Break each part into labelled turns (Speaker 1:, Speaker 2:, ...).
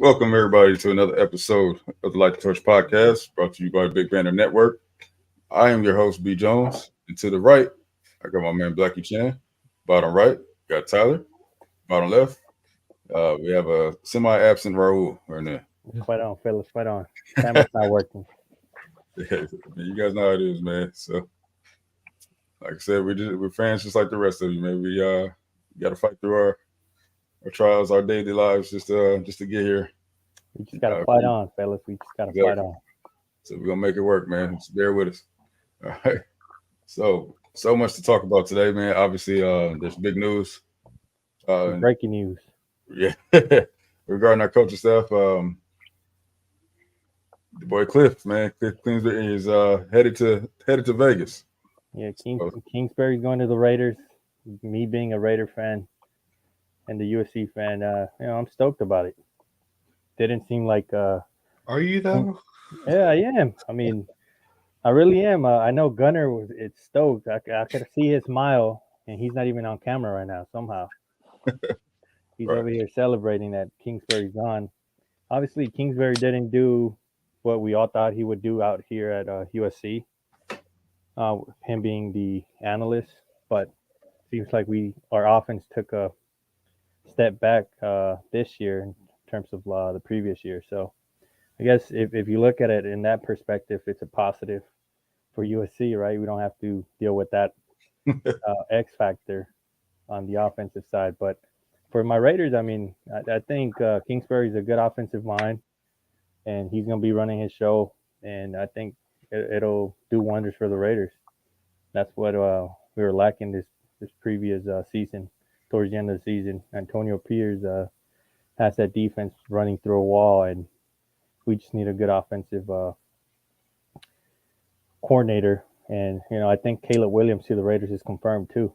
Speaker 1: Welcome everybody to another episode of the Light the Torch podcast, brought to you by Big Banner Network. I am your host, B. Jones, and to the right, I got my man Blackie Chan. Bottom right, got Tyler. Bottom left, we have a semi-absent Raul right now.
Speaker 2: Fight on, fellas, fight on. Camera's not working.
Speaker 1: Yeah, you guys know how it is, man. So, like I said, we're fans just like the rest of you, man. We got to fight through our trials, our daily lives, just to get here.
Speaker 2: We just gotta fight on, fellas. We just gotta fight on.
Speaker 1: So we're gonna make it work, man. Just bear with us. All right. So much to talk about today, man. Obviously, there's big news.
Speaker 2: Breaking news.
Speaker 1: Yeah, regarding our coaching staff. The boy Kliff, man, Kliff Kingsbury is headed to Vegas.
Speaker 2: Yeah, Kingsbury's going to the Raiders. Me being a Raider fan and the USC fan, I'm stoked about it. Didn't seem like.
Speaker 3: Are you though?
Speaker 2: Yeah, I am. I mean, I really am. I know Gunner was. It's stoked. I could see his smile, and he's not even on camera right now. Somehow, he's
Speaker 1: Right.
Speaker 2: over here celebrating that Kingsbury's gone. Obviously, Kingsbury didn't do what we all thought he would do out here at USC. Him being the analyst, but seems like our offense took a step back this year in terms of the previous year. So I guess if you look at it in that perspective, it's a positive for USC, right? We don't have to deal with that X factor on the offensive side. But for my Raiders, I mean, I think Kingsbury's a good offensive mind, and he's going to be running his show, and I think it'll do wonders for the Raiders. That's what we were lacking this previous season. Towards the end of the season, Antonio Pierce has that defense running through a wall, and we just need a good offensive coordinator. And I think Caleb Williams to the Raiders is confirmed too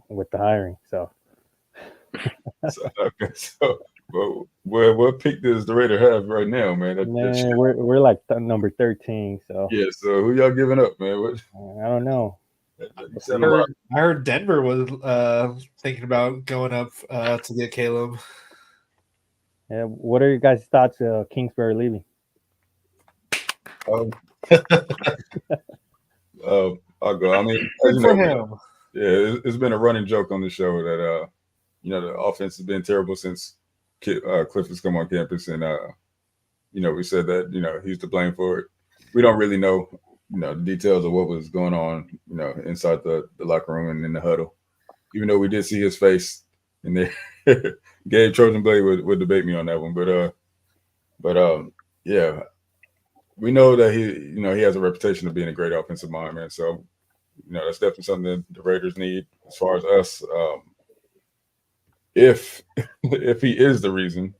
Speaker 2: with the hiring. So,
Speaker 1: So, what pick does the Raider have right now, man?
Speaker 2: we're like number 13. So
Speaker 1: Yeah. So who y'all giving up, man?
Speaker 2: I don't know.
Speaker 3: I heard Denver was thinking about going up to get Caleb.
Speaker 2: Yeah, what are your guys' thoughts of Kingsbury leaving?
Speaker 1: I'll go. I mean,
Speaker 3: Good for him.
Speaker 1: Yeah, it's been a running joke on the show that the offense has been terrible since Kliff has come on campus, and we said that he's to blame for it. We don't really know the details of what was going on inside the locker room and in the huddle, even though we did see his face in there. Gabe Trojan Blade would debate me on that one, but yeah, we know that he has a reputation of being a great offensive mind, man. So that's definitely something that the Raiders need. As far as us, if he is the reason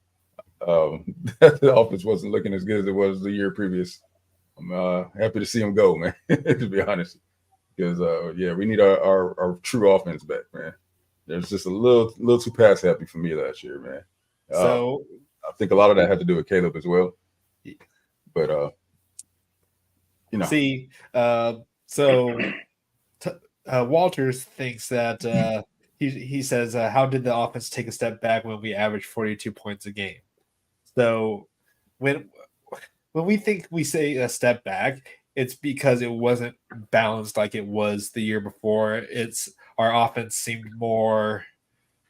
Speaker 1: that the offense wasn't looking as good as it was the year previous, I'm happy to see him go, man. To be honest, because we need our true offense back, man. There's just a little too pass happy for me last year, man.
Speaker 3: So
Speaker 1: I think a lot of that had to do with Caleb as well. But
Speaker 3: see, Walters thinks that he says, how did the offense take a step back when we averaged 42 points a game? So when we think we say a step back, it's because it wasn't balanced like it was the year before. Our offense seemed more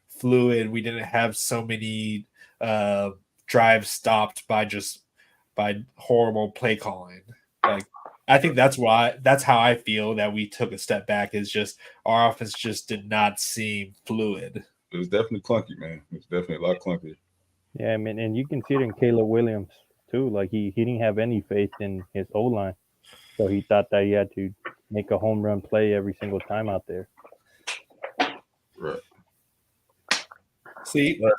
Speaker 3: fluid. We didn't have so many drives stopped by horrible play calling. Like, I think that's how I feel that we took a step back, is just our offense just did not seem fluid.
Speaker 1: It was definitely clunky, man. It was definitely a lot clunky.
Speaker 2: Yeah, I mean, and you can see it in Caleb Williams too. Like he didn't have any faith in his O line, so he thought that he had to make a home run play every single time out there.
Speaker 1: Right.
Speaker 3: See,
Speaker 1: we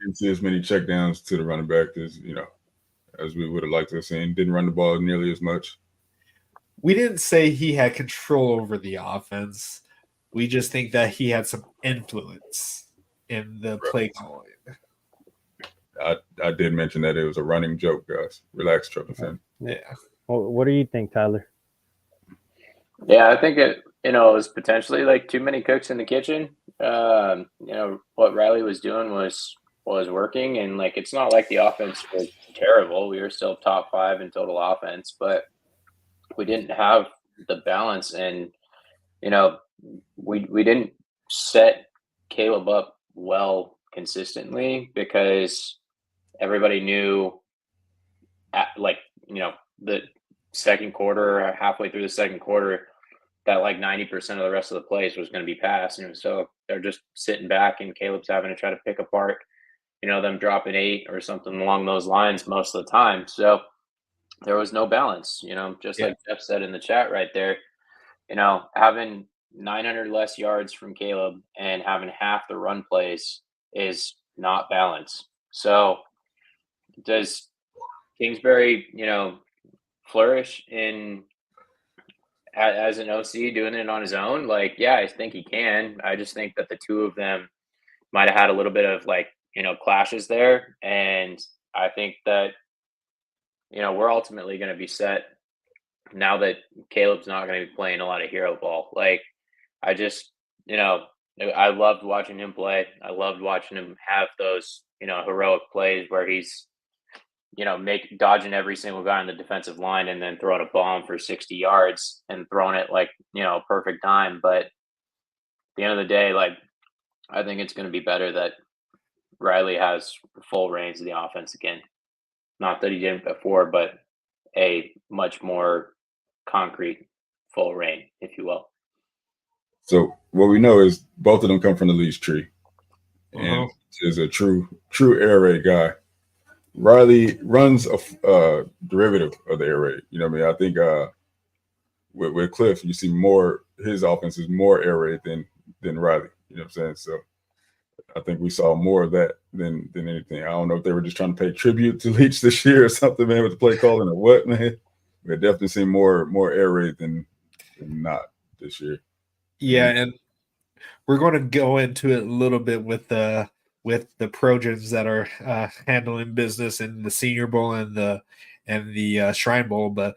Speaker 1: didn't see as many checkdowns to the running back as we would have liked to have seen. Didn't run the ball nearly as much.
Speaker 3: We didn't say he had control over the offense. We just think that he had some influence in the play calling.
Speaker 1: I did mention that it was a running joke, guys. Relax, Trojan fan.
Speaker 3: Yeah.
Speaker 2: Well, what do you think, Tyler?
Speaker 4: Yeah, I think it was potentially like too many cooks in the kitchen. What Riley was doing was was working, and like it's not like the offense was terrible. We were still top 5 in total offense, but we didn't have the balance, and we didn't set Caleb up well consistently because everybody knew the second quarter, halfway through the second quarter, that like 90% of the rest of the plays was going to be passed. And so they're just sitting back and Caleb's having to try to pick apart, them dropping 8 or something along those lines most of the time. So there was no balance, just like Jeff said in the chat right there, having 900 less yards from Caleb and having half the run plays is not balanced. So does Kingsbury, flourish as an OC doing it on his own? Like, yeah, I think he can. I just think that the two of them might have had a little bit of clashes there. And I think that, we're ultimately going to be set now that Caleb's not going to be playing a lot of hero ball. Like, I just, I loved watching him play. I loved watching him have those, heroic plays where he's, dodging every single guy on the defensive line and then throwing a bomb for 60 yards and throwing it perfect time. But at the end of the day, I think it's going to be better that Riley has full reins of the offense again. Not that he didn't before, but a much more concrete full reign, if you will.
Speaker 1: So what we know is both of them come from the Leach tree, and is a true air raid guy. Riley runs a derivative of the air raid. You know what I mean? I think with Kliff, you see more. His offense is more air raid than Riley. You know what I'm saying? So I think we saw more of that than anything. I don't know if they were just trying to pay tribute to Leach this year or something, man, with the play calling or what, man. We've definitely seen more air raid than not this year.
Speaker 3: Yeah, and we're going to go into it a little bit with the Projans that are handling business in the Senior Bowl and the Shrine Bowl, but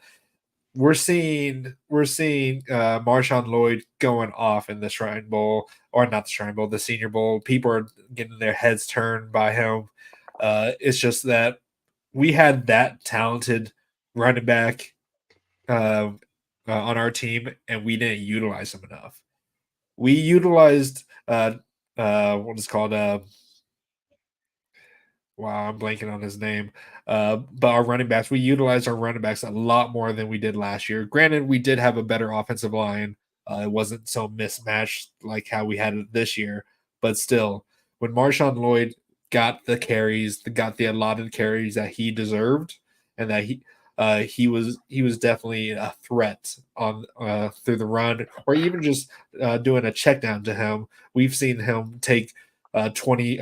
Speaker 3: we're seeing Marshawn Lloyd going off in the Shrine Bowl, or not the Shrine Bowl, the Senior Bowl. People are getting their heads turned by him. It's just that we had that talented running back on our team, and we didn't utilize him enough. We utilized what is called wow, I'm blanking on his name. But our running backs, we utilized our running backs a lot more than we did last year. Granted, we did have a better offensive line. It wasn't so mismatched like how we had it this year. But still, when Marshawn Lloyd got the carries, got the allotted carries that he deserved, and that he was definitely a threat on through the run, or even just doing a check down to him. We've seen him take 20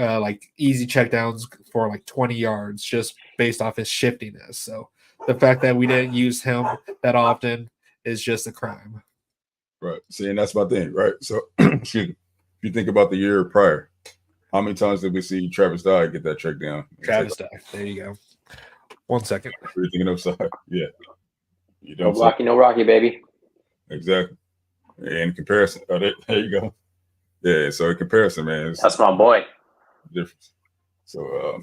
Speaker 3: easy checkdowns for 20 yards just based off his shiftiness. So the fact that we didn't use him that often is just a crime.
Speaker 1: Right. See, and that's my thing, right? So excuse me. If you think about the year prior, how many times did we see Travis Dye get that check down?
Speaker 3: Travis Dye. There you go. 1 second.
Speaker 1: You're thinking of side. Yeah. You
Speaker 4: don't no Rocky, baby.
Speaker 1: Exactly. In comparison, there you go. Yeah, so in comparison, man,
Speaker 4: that's my boy.
Speaker 1: Difference. So,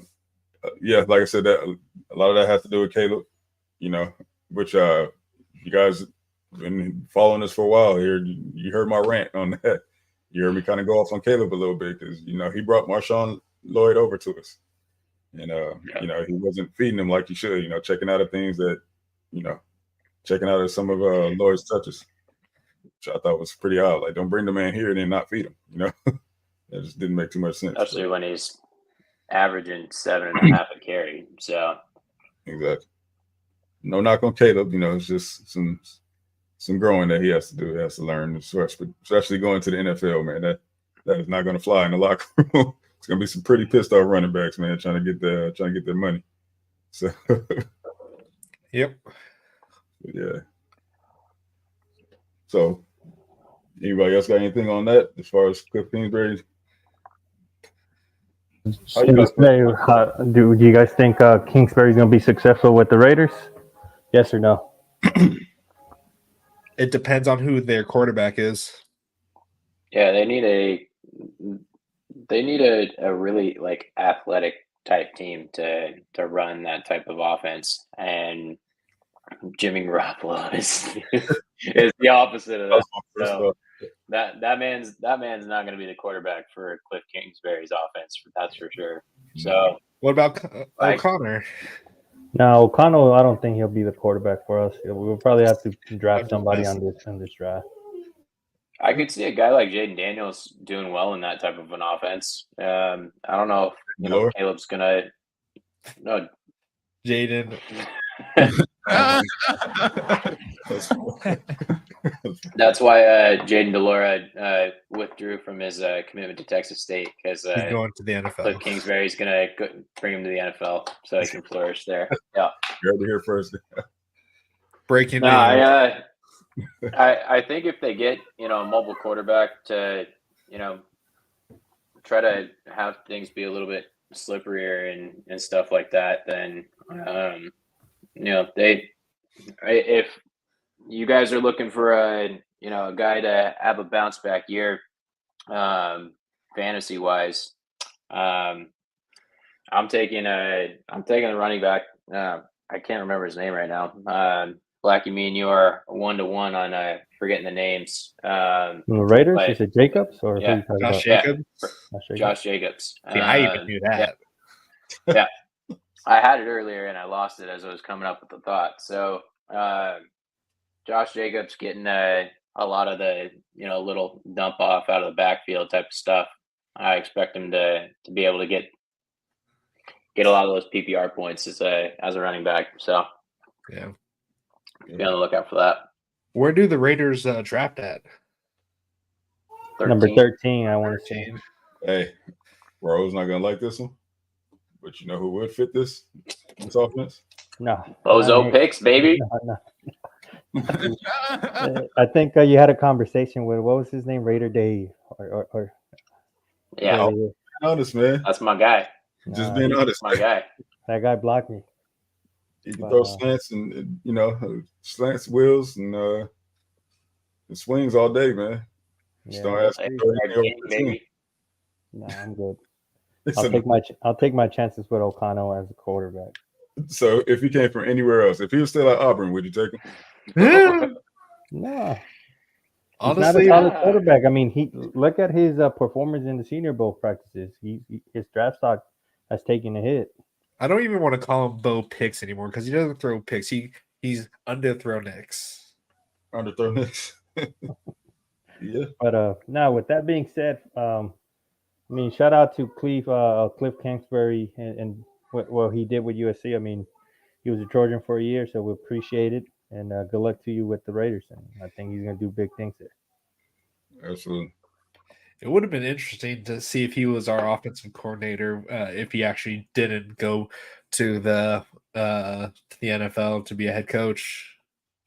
Speaker 1: yeah, like I said, that a lot of that has to do with Caleb, which you guys been following us for a while here. You heard my rant on that. You heard me kind of go off on Caleb a little bit because he brought Marshawn Lloyd over to us, and he wasn't feeding him like he should. Checking out of things that, checking out of some of Lloyd's touches, which I thought was pretty odd. Like, don't bring the man here and then not feed him. That just didn't make too much sense.
Speaker 4: Especially when he's averaging 7.5 a carry. So
Speaker 1: exactly. No knock on Caleb. It's just some growing that he has to do. He has to learn, especially going to the NFL, man. That is not going to fly in the locker room. It's going to be some pretty pissed off running backs, man, trying to get their money. So,
Speaker 3: yep.
Speaker 1: Yeah. So, anybody else got anything on that as far as Kliff Kingsbury?
Speaker 2: Do you guys think Kingsbury's going to be successful with the Raiders? Yes or no?
Speaker 3: It depends on who their quarterback is.
Speaker 4: Yeah, they need They need a really like athletic type team to run that type of offense, and Jimmy Garoppolo is the opposite of that.
Speaker 1: That's my first
Speaker 4: So
Speaker 1: thought.
Speaker 4: that man's not going to be the quarterback for Kliff Kingsbury's offense. That's for sure. So
Speaker 3: What about
Speaker 4: Like-
Speaker 3: O'Connor?
Speaker 2: Now, O'Connell, I don't think he'll be the quarterback for us. We'll probably have to draft somebody on this draft.
Speaker 4: I could see a guy like Jaden Daniels doing well in that type of an offense. I don't know if
Speaker 1: Lord.
Speaker 4: Caleb's gonna. No,
Speaker 3: Jaden.
Speaker 4: that's why Jaden Delora withdrew from his commitment to Texas State because
Speaker 3: He's going to the NFL.
Speaker 4: Kliff Kingsbury's gonna bring him to the NFL so he can flourish there. Yeah.
Speaker 1: You heard it here first.
Speaker 3: Breaking
Speaker 4: No,
Speaker 3: news.
Speaker 4: I think if they get a mobile quarterback to try to have things be a little bit slipperier and stuff like that, then if you guys are looking for a guy to have a bounce back year, fantasy wise, I'm taking a running back. I can't remember his name right now. Blackie, me and you are 1-1 on forgetting the names.
Speaker 2: The Raiders?
Speaker 4: but-
Speaker 2: Is it Jacobs or
Speaker 4: Yeah.
Speaker 2: who you talking
Speaker 3: Josh
Speaker 2: about?
Speaker 3: Jacobs.
Speaker 4: Josh Jacobs.
Speaker 3: See, I even knew that.
Speaker 4: I had it earlier and I lost it as I was coming up with the thought. So Josh Jacobs getting a lot of the little dump off out of the backfield type of stuff. I expect him to be able to get a lot of those PPR points as a running back. So
Speaker 3: Yeah.
Speaker 4: be on the lookout for that.
Speaker 3: Where do the Raiders draft at?
Speaker 2: Number
Speaker 4: 13.
Speaker 2: 13, I want to say.
Speaker 3: 13.
Speaker 1: Hey, Rose not gonna like this one, but you know who would fit this offense?
Speaker 2: No.
Speaker 4: Bozo
Speaker 2: I-
Speaker 4: picks, baby.
Speaker 2: no. I think you had a conversation with, what was his name? Raider Dave. Or
Speaker 4: Yeah,
Speaker 1: Be honest, man.
Speaker 4: that's my guy.
Speaker 1: Just being honest.
Speaker 4: My guy.
Speaker 2: That guy blocked me.
Speaker 1: You can throw slants and slants, wheels, and swings all day, man. Just don't ask
Speaker 4: Hey,
Speaker 1: me for anything over
Speaker 4: game,
Speaker 1: 15.
Speaker 4: baby.
Speaker 2: No, I'm good.
Speaker 1: Listen,
Speaker 2: I'll take my chances with O'Connell as a quarterback.
Speaker 1: so if he came from anywhere else, if he was still at Auburn, would you take him?
Speaker 2: No, he's
Speaker 3: Honestly,
Speaker 2: not a solid quarterback. I mean, he look at his performance in the Senior Bowl practices. His draft stock has taken a hit.
Speaker 3: I don't even want to call him Bo Picks anymore because he doesn't throw picks. He's underthrow nicks.
Speaker 1: Underthrow next. Yeah.
Speaker 2: But now, with that being said, I mean, shout out to Kliff Kingsbury and what he did with USC. I mean, he was a Trojan for a year, so we appreciate it. And good luck to you with the Raiders. And I think he's going to do big things there.
Speaker 1: Absolutely.
Speaker 3: It would have been interesting to see if he was our offensive coordinator, if he actually didn't go to the NFL to be a head coach.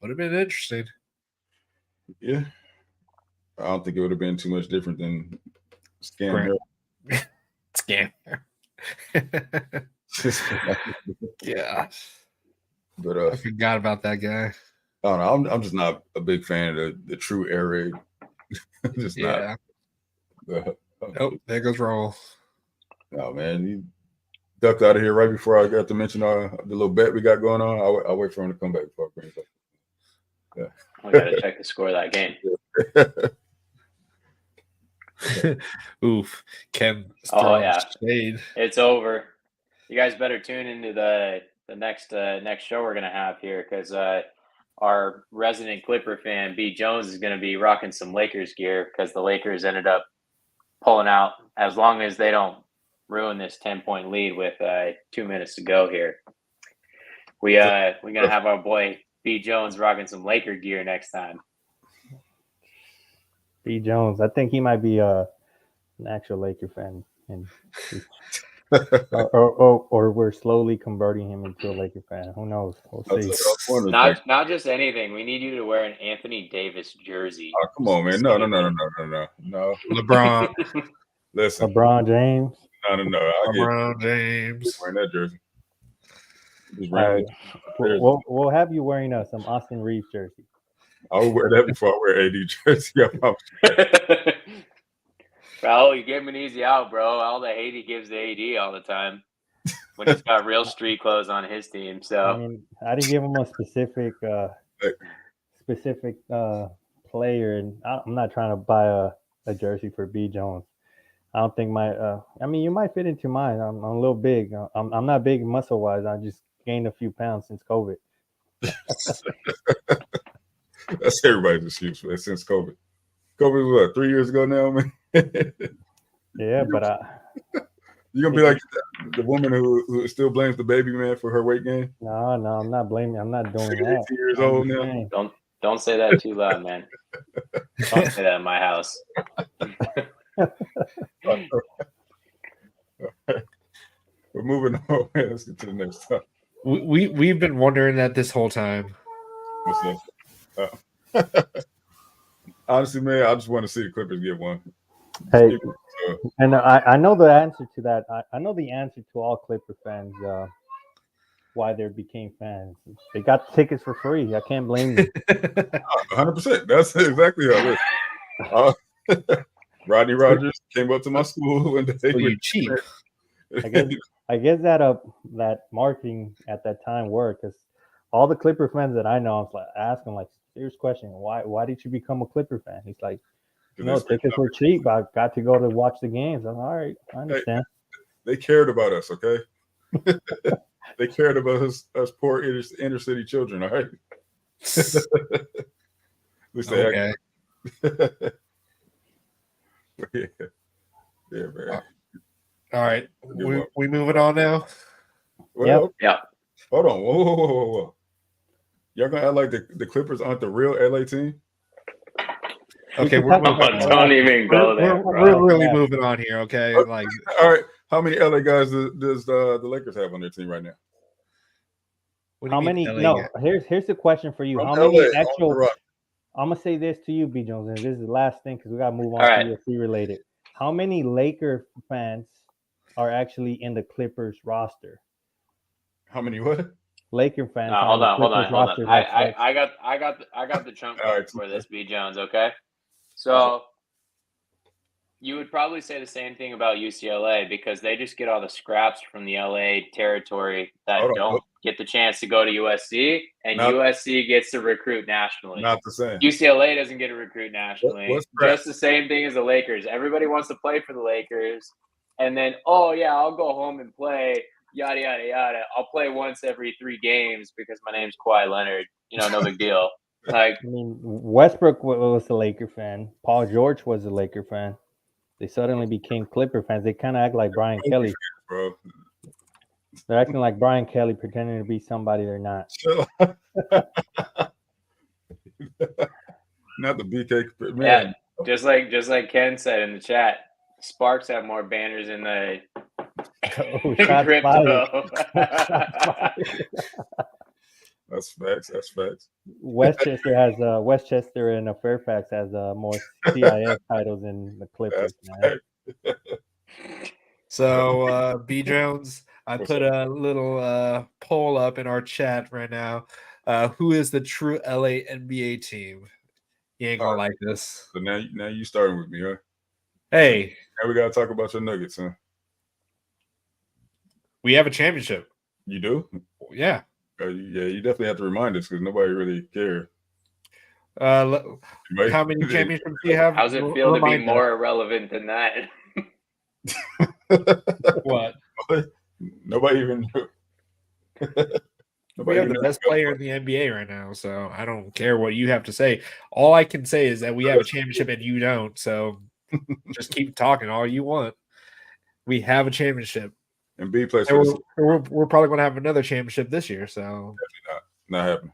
Speaker 3: Would have been interesting.
Speaker 1: Yeah. I don't think it would have been too much different than Scam
Speaker 3: Scam. Yeah.
Speaker 1: But
Speaker 3: I forgot about that guy.
Speaker 1: I don't know. I'm just not a big fan of the true air raid. Just
Speaker 3: Yeah.
Speaker 1: not.
Speaker 3: Oh, there goes roll.
Speaker 1: No, man. You ducked out of here right before I got to mention the little bet we got going on. I'll wait for him to come back before I bring it up.
Speaker 4: I got to check the score of that game.
Speaker 3: Oof. Ken.
Speaker 4: Oh, yeah.
Speaker 3: Shade.
Speaker 4: It's over. You guys better tune into the next show we're gonna have here because our resident Clipper fan B Jones is gonna be rocking some Lakers gear because the Lakers ended up pulling out. As long as they don't ruin this 10-point lead with 2 minutes to go here, we're gonna have our boy B Jones rocking some Laker gear next time.
Speaker 2: B. Jones, I think he might be an actual Laker fan, and or we're slowly converting him into a Laker fan. Who knows? We'll see.
Speaker 4: Not just anything. We need you to wear an Anthony Davis jersey.
Speaker 1: Oh, come on, man. No.
Speaker 3: LeBron.
Speaker 1: Listen.
Speaker 2: LeBron James.
Speaker 1: No.
Speaker 3: LeBron James.
Speaker 1: Wearing that jersey. Just
Speaker 2: All right. We'll have you wearing some Austin Reeves jersey.
Speaker 1: I would wear that before I wear AD jersey.
Speaker 4: Bro, you gave him an easy out, bro. All the hate he gives to AD all the time when he's got real street clothes on his team.
Speaker 2: I
Speaker 4: So
Speaker 2: mean, I didn't give him a specific player, and I'm not trying to buy a jersey for B Jones. I don't think I mean, you might fit into mine. I'm a little big. I'm not big muscle wise. I just gained a few pounds since COVID.
Speaker 1: That's everybody's excuse for that since COVID. COVID was what, 3 years ago now, man.
Speaker 2: Yeah, but
Speaker 1: You're gonna be like the woman who still blames the baby man for her weight gain.
Speaker 2: no, I'm not blaming. I'm not doing
Speaker 1: 18
Speaker 2: that.
Speaker 1: years
Speaker 2: I'm
Speaker 1: old
Speaker 2: just
Speaker 1: now.
Speaker 2: saying.
Speaker 4: don't say that too loud, man. Don't say that in my house.
Speaker 1: We're moving on. Let's get to the next topic.
Speaker 3: We've been wondering that this whole time.
Speaker 1: What's up? Honestly, man, I just want to see the Clippers get one.
Speaker 2: Hey, and I know the answer to that. I know the answer to all Clipper fans why they became fans. They got tickets for free. I can't blame them.
Speaker 1: 100%. That's exactly how it is. Rodney Rogers came up to my school and they
Speaker 3: Well, you cheap.
Speaker 2: I guess that marketing at that time worked because all the Clipper fans that I know, I was like asking like serious question, why did you become a Clipper fan? He's like, no, tickets were cheap. I got to go to watch the games. I'm all right. I understand.
Speaker 1: They cared about us, okay? They cared about us poor inner city children, all right? At least they
Speaker 3: Okay.
Speaker 1: Yeah, man.
Speaker 3: All right. We moving on now?
Speaker 1: Well,
Speaker 4: Yeah.
Speaker 1: Hold on. Whoa. Y'all gonna act like the Clippers aren't the real LA team?
Speaker 3: Okay,
Speaker 4: don't even go there.
Speaker 3: We're really moving on here, okay? Like,
Speaker 1: all right. How many LA guys does the Lakers have on their team right now?
Speaker 2: How many? No, here's the question for you.
Speaker 1: From
Speaker 2: How
Speaker 1: LA,
Speaker 2: many actual? I'm gonna say this to you, B Jones, and this is the last thing because we gotta move on
Speaker 4: All
Speaker 2: to
Speaker 4: right.
Speaker 2: UFC related. How many Laker fans are actually in the Clippers roster?
Speaker 1: How many what?
Speaker 2: Laker fans.
Speaker 4: Hold on.
Speaker 2: Roster,
Speaker 4: I got the chunk card for this, B Jones. Okay, so you would probably say the same thing about UCLA because they just get all the scraps from the LA territory that don't get the chance to go to USC, and USC gets to recruit nationally.
Speaker 1: Not the same.
Speaker 4: UCLA doesn't get to recruit nationally. Just the same thing as the Lakers. Everybody wants to play for the Lakers, and then I'll go home and play. Yada yada yada. I'll play once every 3 games because my name's Kawhi Leonard. No big deal. Like,
Speaker 2: I mean, Westbrook was a Laker fan. Paul George was a Laker fan. They suddenly became Clipper fans. They kind of act like Brian Kelly,
Speaker 1: bro.
Speaker 2: They're acting like Brian Kelly, pretending to be somebody they're not.
Speaker 1: Not the BK.
Speaker 4: Man. Yeah, just like Ken said in the chat, Sparks have more banners in the crypto.
Speaker 1: That's facts.
Speaker 2: Westchester and Fairfax has more CIF titles than the Clippers. Man.
Speaker 3: So B Jones, I put a little poll up in our chat right now. Who is the true LA NBA team? You ain't gonna like this.
Speaker 1: So now you starting with me, huh?
Speaker 3: Hey,
Speaker 1: now we gotta talk about your Nuggets, huh?
Speaker 3: We have a championship.
Speaker 1: You do?
Speaker 3: Yeah.
Speaker 1: Yeah, you definitely have to remind us because nobody really cared.
Speaker 3: How many championships do you have?
Speaker 4: How's it feel to be more irrelevant than that?
Speaker 3: What?
Speaker 1: Nobody even knew.
Speaker 3: We have the best player in the NBA right now, so I don't care what you have to say. All I can say is that we have a championship and you don't. So just keep talking all you want. We have a championship.
Speaker 1: And B plays
Speaker 3: for we're probably going to have another championship this year. So
Speaker 1: definitely not happening.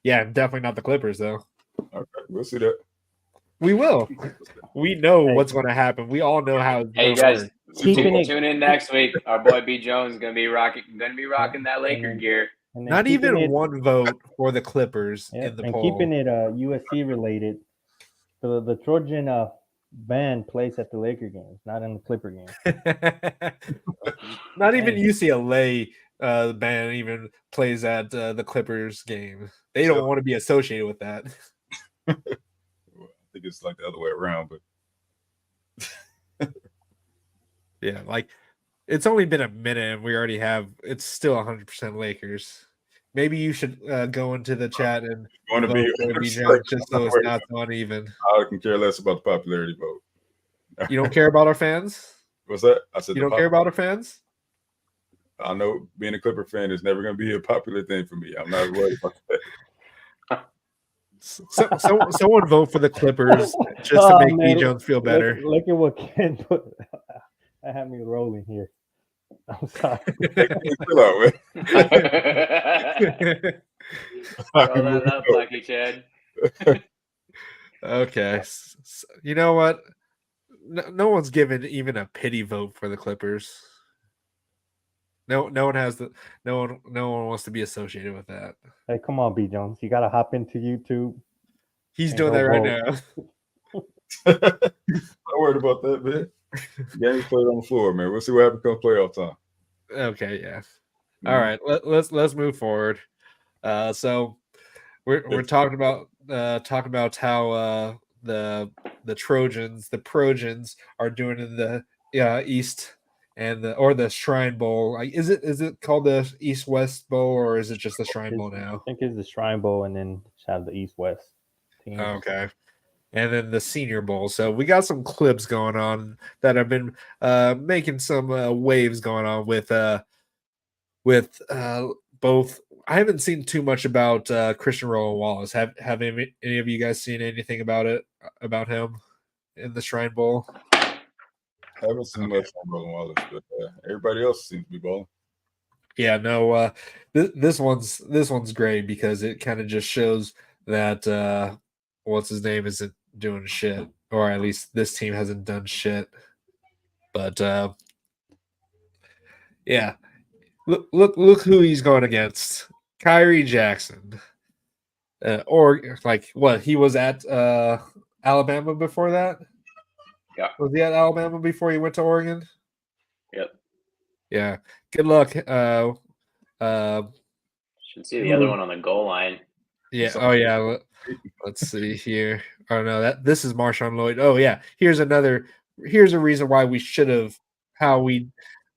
Speaker 3: Yeah, definitely not the Clippers though.
Speaker 1: Okay, we'll see that.
Speaker 3: We will. We know what's going to happen. We all know how.
Speaker 4: Hey, you guys, tune in next week. Our boy B Jones is going to be rocking that Laker gear.
Speaker 3: Not even one vote for the Clippers in the poll.
Speaker 2: Keeping it USC related, the Trojan band plays at the Laker games, not in the Clipper games.
Speaker 3: Not even UCLA band even plays at the Clippers game. They don't want to be associated with that.
Speaker 1: I think it's like the other way around, but
Speaker 3: Yeah, like it's only been a minute and we already have it's still 100% Lakers. Maybe you should go into the chat and
Speaker 1: Going to
Speaker 3: vote
Speaker 1: be
Speaker 3: for Bijan just so it's not so uneven.
Speaker 1: I can care less about the popularity vote.
Speaker 3: You don't care about our fans?
Speaker 1: What's that? I said
Speaker 3: You don't care about our fans?
Speaker 1: I know being a Clipper fan is never going to be a popular thing for me. I'm not worried about that.
Speaker 3: Someone vote for the Clippers just to make B. Jones feel better.
Speaker 2: Look at what Ken put. I have me rolling here. I'm sorry.
Speaker 1: Chill out, man.
Speaker 4: Throw that up, Lucky Chad.
Speaker 3: Okay. You know what? No one's given even a pity vote for the Clippers. No one wants to be associated with that.
Speaker 2: Hey, come on, B. Jones. You gotta hop into YouTube.
Speaker 3: He's doing that right now.
Speaker 1: Not worried about that, man. Games played on the floor, man. We'll see what happens come playoff time.
Speaker 3: Okay, yeah. All right, let's move forward. So we're talking about how the Trojans, the Projans, are doing in the East and the Shrine Bowl. Like, is it called the East West Bowl or is it just the Shrine Bowl now?
Speaker 2: I think it's the Shrine Bowl and then have the East West team.
Speaker 3: Okay. And then the Senior Bowl. So we got some clips going on that have been making some waves going on with both. I haven't seen too much about Christian Roland Wallace. Have any of you guys seen anything about him in the Shrine Bowl?
Speaker 1: I haven't seen much on Roland Wallace, but everybody else seems to be balling.
Speaker 3: Yeah, no. This one's great because it kind of just shows that what's his name isn't doing shit, or at least this team hasn't done shit. But yeah, look who he's going against. Kyrie Jackson, or like what he was at Alabama before that.
Speaker 4: Yeah,
Speaker 3: was he at Alabama before he went to Oregon?
Speaker 4: Yep.
Speaker 3: Yeah. Good luck.
Speaker 4: Should see the other one on the goal line.
Speaker 3: Yeah. Oh yeah. Let's see here. Oh no, this is Marshawn Lloyd. Oh yeah. Here's a reason why we should have how we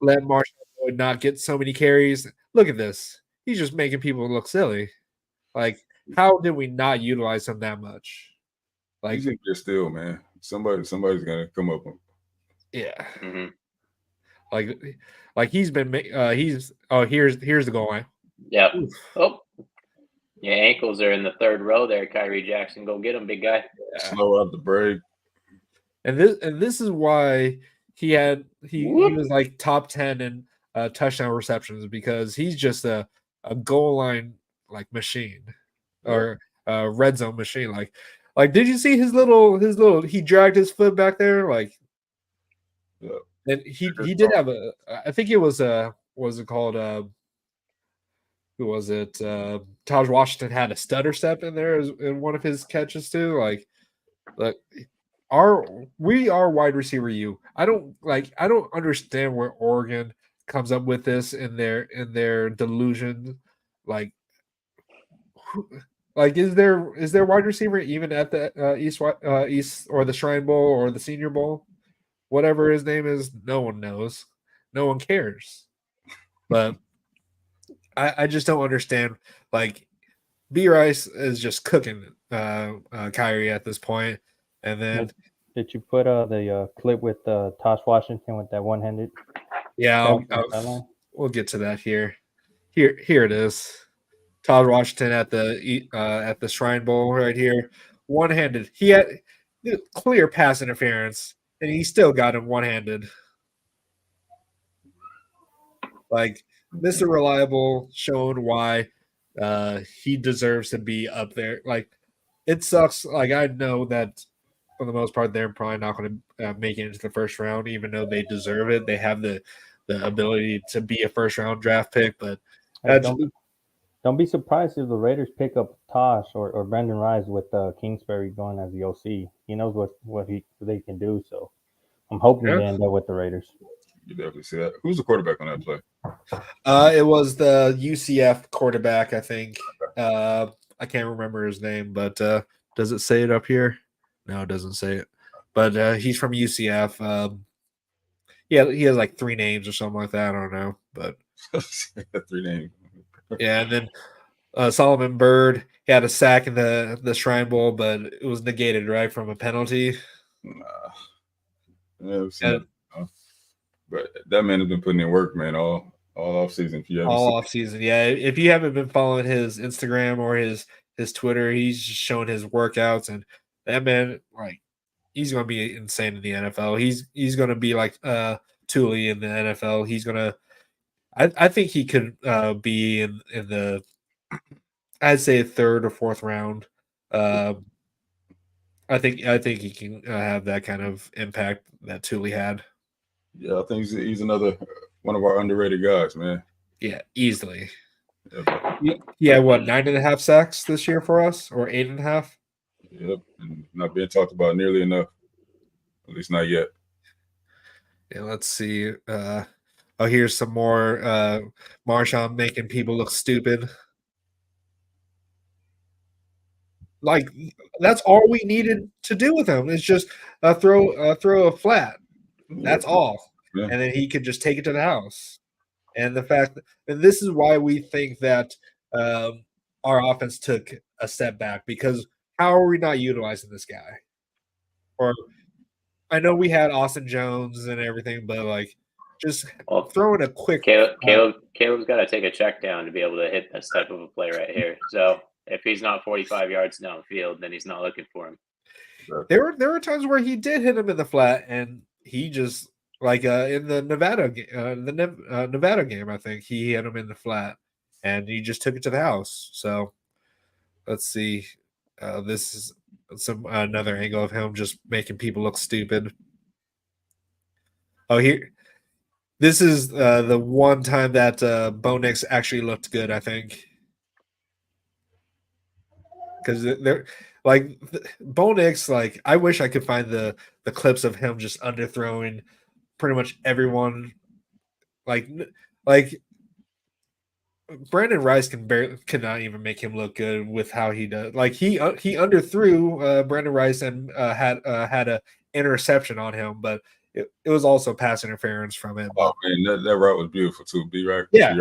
Speaker 3: let Marshawn Lloyd not get so many carries. Look at this. He's just making people look silly. Like, how did we not utilize him that much? Like,
Speaker 1: he's gonna get still, man. Somebody's gonna come up.
Speaker 3: Yeah.
Speaker 4: Mm-hmm.
Speaker 3: Like he's been. Here's the goal line.
Speaker 4: Yep. Oh. Your ankles are in the third row there, Kyrie Jackson. Go get him, big guy.
Speaker 3: Yeah.
Speaker 1: Slow out the break.
Speaker 3: And this is why he was like top 10 in touchdown receptions, because he's just a goal line like machine, or red zone machine. Like did you see his little he dragged his foot back there, like, and he did have I think it was what was it called, who was it? Taj Washington had a stutter step in there in one of his catches too. Like our wide receiver U. I don't understand where Oregon comes up with this in their delusion. Like is there wide receiver even at the East or the Shrine Bowl or the Senior Bowl, whatever his name is? No one knows. No one cares. But I just don't understand. Like, B. Rice is just cooking Kyrie at this point. And then
Speaker 2: did you put the clip with Tosh Washington with that one-handed?
Speaker 3: Yeah, we'll get to that here. Here it is. Todd Washington at the Shrine Bowl right here, one-handed. He had clear pass interference, and he still got him one-handed. Like, Mr. Reliable showing why he deserves to be up there. Like, it sucks. Like, I know that for the most part they're probably not going to make it into the first round, even though they deserve it. They have the ability to be a first-round draft pick, but
Speaker 2: don't be surprised if the Raiders pick up Tosh or Brendan Rice with Kingsbury going as the OC. He knows what they can do. So I'm hoping they end up with the Raiders.
Speaker 1: You definitely see that. Who's the quarterback on that play?
Speaker 3: It was the UCF quarterback, I think. I can't remember his name, but does it say it up here? No, it doesn't say it. But he's from UCF. he has like 3 names or something like that. I don't know, but
Speaker 1: 3 names.
Speaker 3: yeah. And then Solomon Bird, he had a sack in the Shrine Bowl, but it was negated right from a penalty.
Speaker 1: Nah, never seen that. But that man has been putting in work, man, all off season. If you haven't
Speaker 3: All
Speaker 1: seen
Speaker 3: off season. Yeah, if you haven't been following his Instagram or his Twitter, he's just showing his workouts, and that man, like, he's gonna be insane in the NFL. He's gonna be like Thule in the NFL. He's gonna I think he could be in the, I'd say, 3rd or 4th round. I think he can have that kind of impact that Thule had.
Speaker 1: Yeah, I think he's another one of our underrated guys, man.
Speaker 3: Yeah, easily.
Speaker 1: Yeah,
Speaker 3: He had what, 9.5 sacks this year for us, or 8.5?
Speaker 1: yep, and not being talked about nearly enough. At least not yet.
Speaker 3: Yeah, let's see. Here's some more Marshawn making people look stupid. Like, that's all we needed to do with him. Is just throw a flat. That's all.
Speaker 1: Yeah.
Speaker 3: And then he could just take it to the house. And the fact that, and this is why we think that our offense took a step back, because how are we not utilizing this guy? Or I know we had Austin Jones and everything, but like, just throwing a quick.
Speaker 4: Caleb's got to take a check down to be able to hit this type of a play right here. So if he's not 45 yards downfield, then he's not looking for him.
Speaker 3: There were times where he did hit him in the flat, and he just, like in the Nevada Nevada game, I think he hit him in the flat, and he just took it to the house. So let's see. This is another angle of him just making people look stupid. Oh, here. This is the one time that Bo Nix actually looked good, I think. Because they're like Bo Nix, like, I wish I could find the clips of him just underthrowing pretty much everyone. Like Brandon Rice cannot even make him look good with how he does. Like he underthrew Brandon Rice and had a interception on him, but it was also pass interference from him.
Speaker 1: Oh man, that route was beautiful too. Be right.
Speaker 3: Yeah.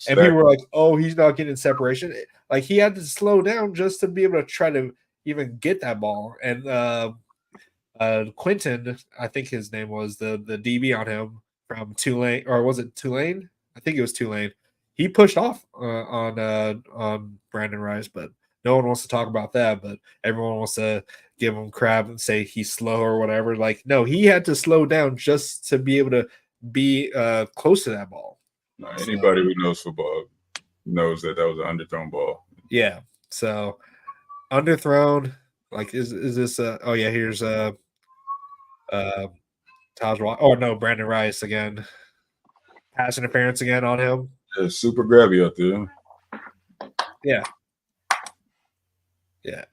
Speaker 3: And people were like, "Oh, he's not getting separation." Like, he had to slow down just to be able to try to even get that ball. And Quentin, I think his name was the DB on him from Tulane, or was it Tulane? I think it was Tulane. He pushed off on Brandon Rice, but no one wants to talk about that. But everyone wants to give him crap and say he's slow or whatever. Like, no, he had to slow down just to be able to be close to that ball.
Speaker 1: Anybody who knows football knows that was an underthrown ball.
Speaker 3: Yeah. So underthrown. Like, is this? Oh yeah. Here's Taj. Oh no, Brandon Rice again. Pass interference again on him.
Speaker 1: Yeah, super grabby out there.
Speaker 3: Yeah. Yeah.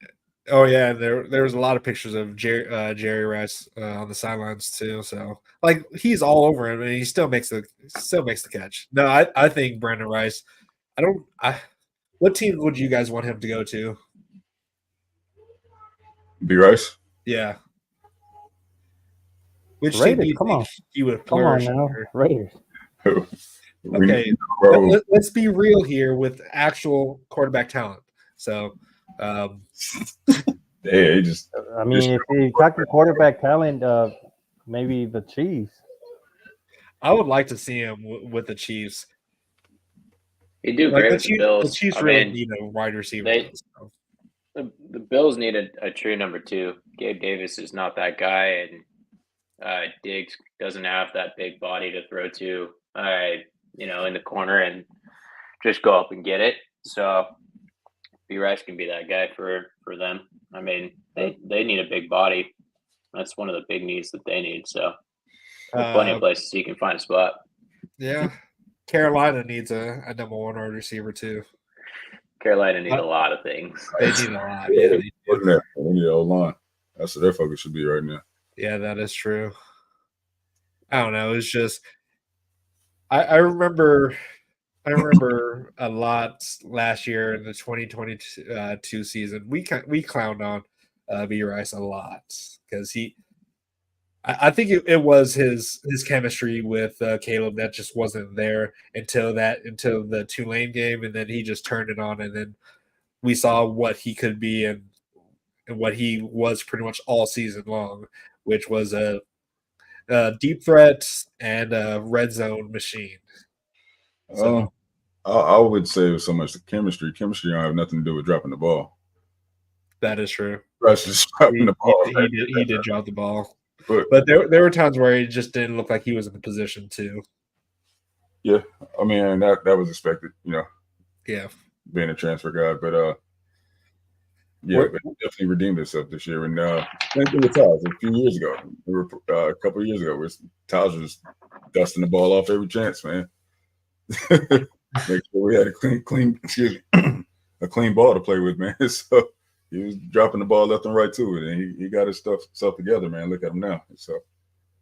Speaker 3: Oh yeah, there was a lot of pictures of Jerry Rice on the sidelines too. So, like, he's all over him, and he still makes the catch. No, I think Brandon Rice. What team would you guys want him to go to?
Speaker 1: B. Rice.
Speaker 3: Yeah. Which
Speaker 2: Raiders,
Speaker 3: team do you
Speaker 2: come
Speaker 3: think
Speaker 2: on.
Speaker 3: he would
Speaker 2: Come on
Speaker 3: flourish
Speaker 2: now,
Speaker 3: under?
Speaker 2: Raiders.
Speaker 3: Okay, let's be real here with actual quarterback talent. So,
Speaker 1: yeah, he just.
Speaker 2: I mean, if you're talking quarterback talent, maybe the Chiefs.
Speaker 3: I would like to see him with the Chiefs.
Speaker 4: He'd do great with the Bills.
Speaker 3: The Chiefs really need a wide receiver.
Speaker 4: The Bills need a true number 2. Gabe Davis is not that guy, and Diggs doesn't have that big body to throw to, in the corner and just go up and get it. So B. Rice can be that guy for them. I mean, they need a big body. That's one of the big needs that they need. So plenty of places you can find a spot.
Speaker 3: Yeah. Carolina needs a number 1 wide receiver too.
Speaker 4: Carolina needs a lot of things.
Speaker 3: They need a lot. Yeah,
Speaker 1: they need an O-line. That's what their focus should be right now.
Speaker 3: Yeah, that is true. I don't know. It's just I remember a lot last year in the 2022 season. We clowned on B. Rice a lot because I think it was his chemistry with Caleb that just wasn't there until the Tulane game, and then he just turned it on, and then we saw what he could be and what he was pretty much all season long, which was a deep threat and a red zone machine. So
Speaker 1: I would say it was so much the chemistry. Chemistry don't have nothing to do with dropping the ball.
Speaker 3: that is true.
Speaker 1: Rush just dropping the ball.
Speaker 3: He did drop the ball,
Speaker 1: But
Speaker 3: but there were times where he just didn't look like he was in the position to.
Speaker 1: yeah, I mean that was expected,
Speaker 3: Yeah,
Speaker 1: being a transfer guy. But yeah, but he definitely redeemed himself this year. And same thing with Taj a few years ago. We were a couple of years ago where Taj was dusting the ball off every chance, man. Make sure we had a clean, excuse me, a clean ball to play with, man. So he was dropping the ball left and right to it, and he got his stuff together, man. Look at him now. So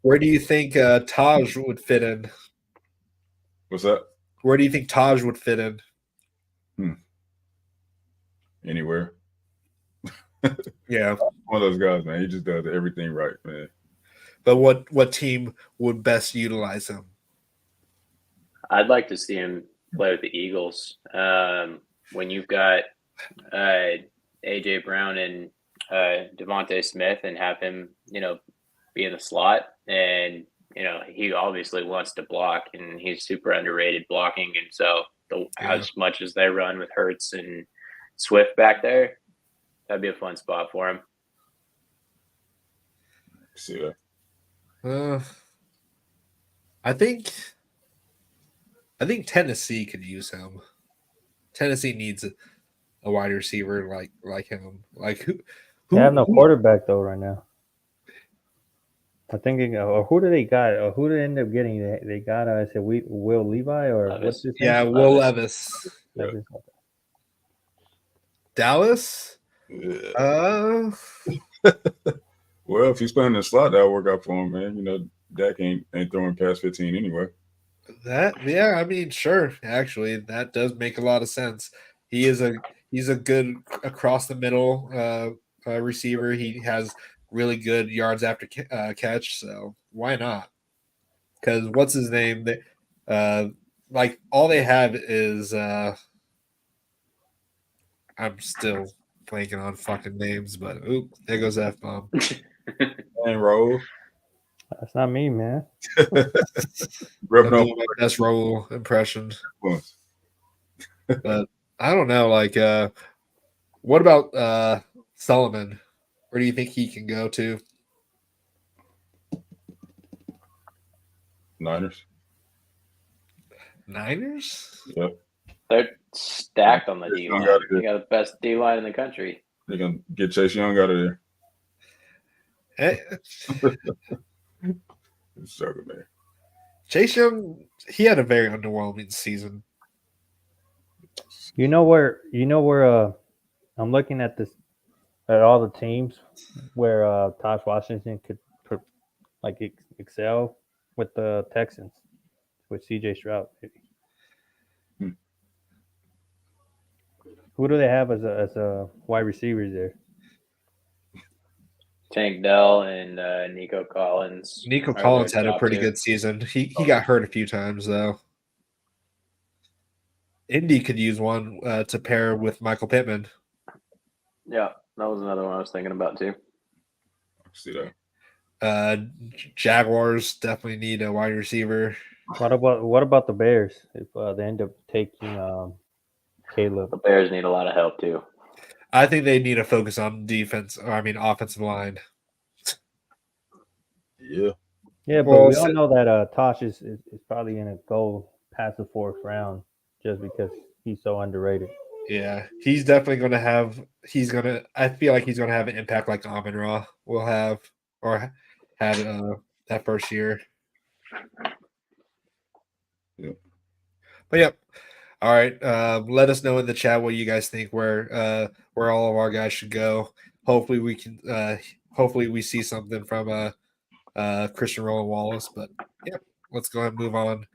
Speaker 3: where do you think Taj would fit in?
Speaker 1: what's that?
Speaker 3: Where do you think Taj would fit in?
Speaker 1: Anywhere.
Speaker 3: Yeah,
Speaker 1: One of those guys, man. He just does everything right, man.
Speaker 3: but what team would best utilize him?
Speaker 4: I'd like to see him play with the Eagles. When you've got AJ Brown and Devontae Smith, and have him, be in the slot, and he obviously wants to block, and he's super underrated blocking, and so as much as they run with Hurts and Swift back there, that'd be a fun spot for him.
Speaker 1: See
Speaker 3: that? I think Tennessee could use him. Tennessee needs a wide receiver like him. Like who
Speaker 2: They have no quarterback though right now. I'm thinking, or who do they got? Or who did they end up getting? They got, I said, Will Levi or
Speaker 4: Levis.
Speaker 2: what's his name?
Speaker 3: Yeah, Will Levis.
Speaker 2: Levis.
Speaker 3: Dallas?
Speaker 1: Yeah. Well, if he's playing in the slot, that'll work out for him, man. Dak ain't throwing past 15 anyway.
Speaker 3: I mean, sure. Actually, that does make a lot of sense. He's a good across the middle receiver. He has really good yards after catch, so why not? Because what's his name? Like all they have is I'm still blanking on fucking names, but there goes F-bomb.
Speaker 1: And roll.
Speaker 2: That's not me, man.
Speaker 3: I'm doing my best Raul impression. But I don't know. Like, what about Solomon? Where do you think he can go to?
Speaker 1: Niners.
Speaker 3: Yep.
Speaker 4: They're stacked on the D line. They got the best D line in the country.
Speaker 1: They're gonna get Chase Young out of there. Struggle, man.
Speaker 3: Chase Young, he had a very underwhelming season.
Speaker 2: You know where I'm looking at all the teams where Taj Washington could excel with the Texans with CJ Stroud. Maybe. Who do they have as a wide receivers there?
Speaker 4: Tank Dell and Nico Collins.
Speaker 3: Nico Collins had a pretty good season. He got hurt a few times though. Indy could use one to pair with Michael Pittman.
Speaker 4: Yeah, that was another one I was thinking about too.
Speaker 1: See that.
Speaker 3: Jaguars definitely need a wide receiver.
Speaker 2: What about the Bears if they end up taking Caleb?
Speaker 4: The Bears need a lot of help too.
Speaker 3: I think they need to focus on offensive line.
Speaker 1: Yeah.
Speaker 2: Yeah, but we all know that Tosh is probably going to go past the fourth round just because he's so underrated.
Speaker 3: Yeah, he's definitely going to have. I feel like he's going to have an impact like Amon-Ra will have or had that first year.
Speaker 1: Yeah.
Speaker 3: But yep. All right. Let us know in the chat what you guys think where all of our guys should go. Hopefully we can. Hopefully we see something from Christian Roland Wallace. But yep, let's go ahead and move on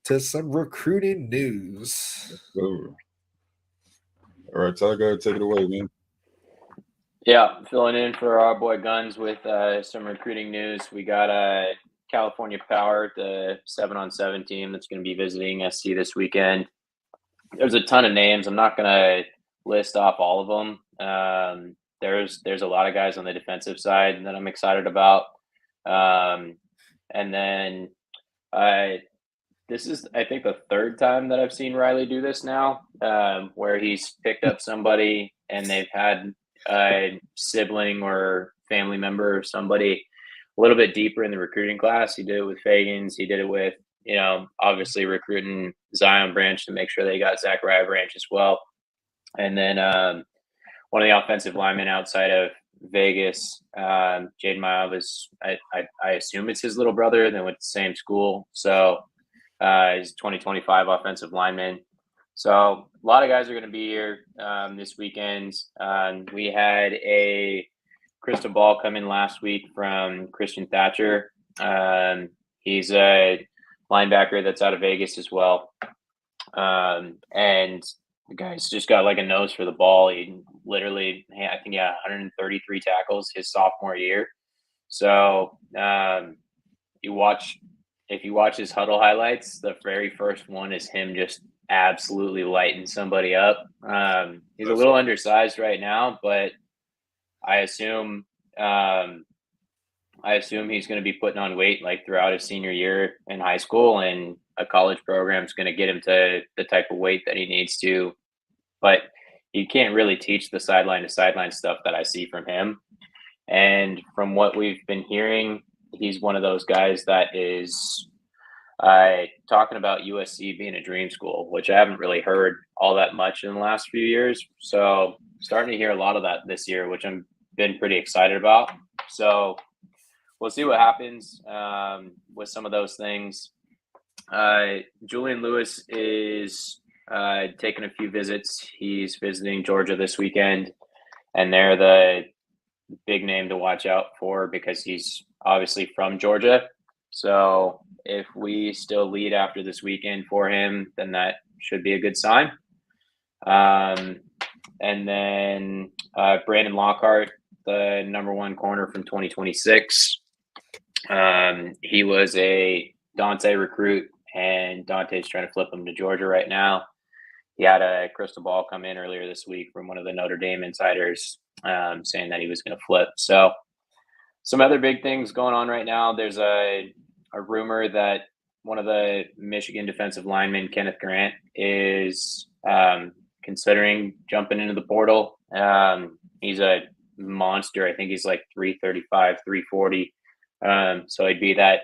Speaker 3: to some recruiting news.
Speaker 1: All right, Tyler, go ahead and take it away, man.
Speaker 4: Yeah, filling in for our boy Guns with some recruiting news. We got California Power, the 7-on-7 team that's going to be visiting SC this weekend. There's a ton of names. I'm not going to list off all of them. There's a lot of guys on the defensive side that I'm excited about. And then this is, I think, the third time that I've seen Riley do this now, where he's picked up somebody and they've had a sibling or family member or somebody a little bit deeper in the recruiting class. He did it with Fagans. He did it with, obviously recruiting Zion Branch to make sure they got Zachariah Branch as well. And then one of the offensive linemen outside of Vegas, Jaden Miles, is I assume it's his little brother. They went to the same school. So he's 2025 offensive lineman. So a lot of guys are going to be here this weekend. We had a crystal ball come in last week from Christian Thatcher. He's a linebacker that's out of Vegas as well. And the guy's just got like a nose for the ball. He literally, I think he had 133 tackles his sophomore year. So if you watch his huddle highlights, the very first one is him just absolutely lighting somebody up. He's a little undersized right now, but I assume he's going to be putting on weight like throughout his senior year in high school, and a college program is going to get him to the type of weight that he needs to. But you can't really teach the sideline to sideline stuff that I see from him. And from what we've been hearing, he's one of those guys that is talking about USC being a dream school, which I haven't really heard all that much in the last few years. So starting to hear a lot of that this year, which I'm been pretty excited about. So we'll see what happens with some of those things. Julian Lewis is taking a few visits. He's visiting Georgia this weekend, and they're the big name to watch out for because he's obviously from Georgia. So if we still lead after this weekend for him, then that should be a good sign. And then Brandon Lockhart, the number one corner from 2026. He was a Dante recruit, and Dante's trying to flip him to Georgia right now. He had a crystal ball come in earlier this week from one of the Notre Dame insiders saying that he was going to flip. So some other big things going on right now. There's a rumor that one of the Michigan defensive linemen, Kenneth Grant, is considering jumping into the portal. He's a monster. I think he's like 335, 340. So he'd be that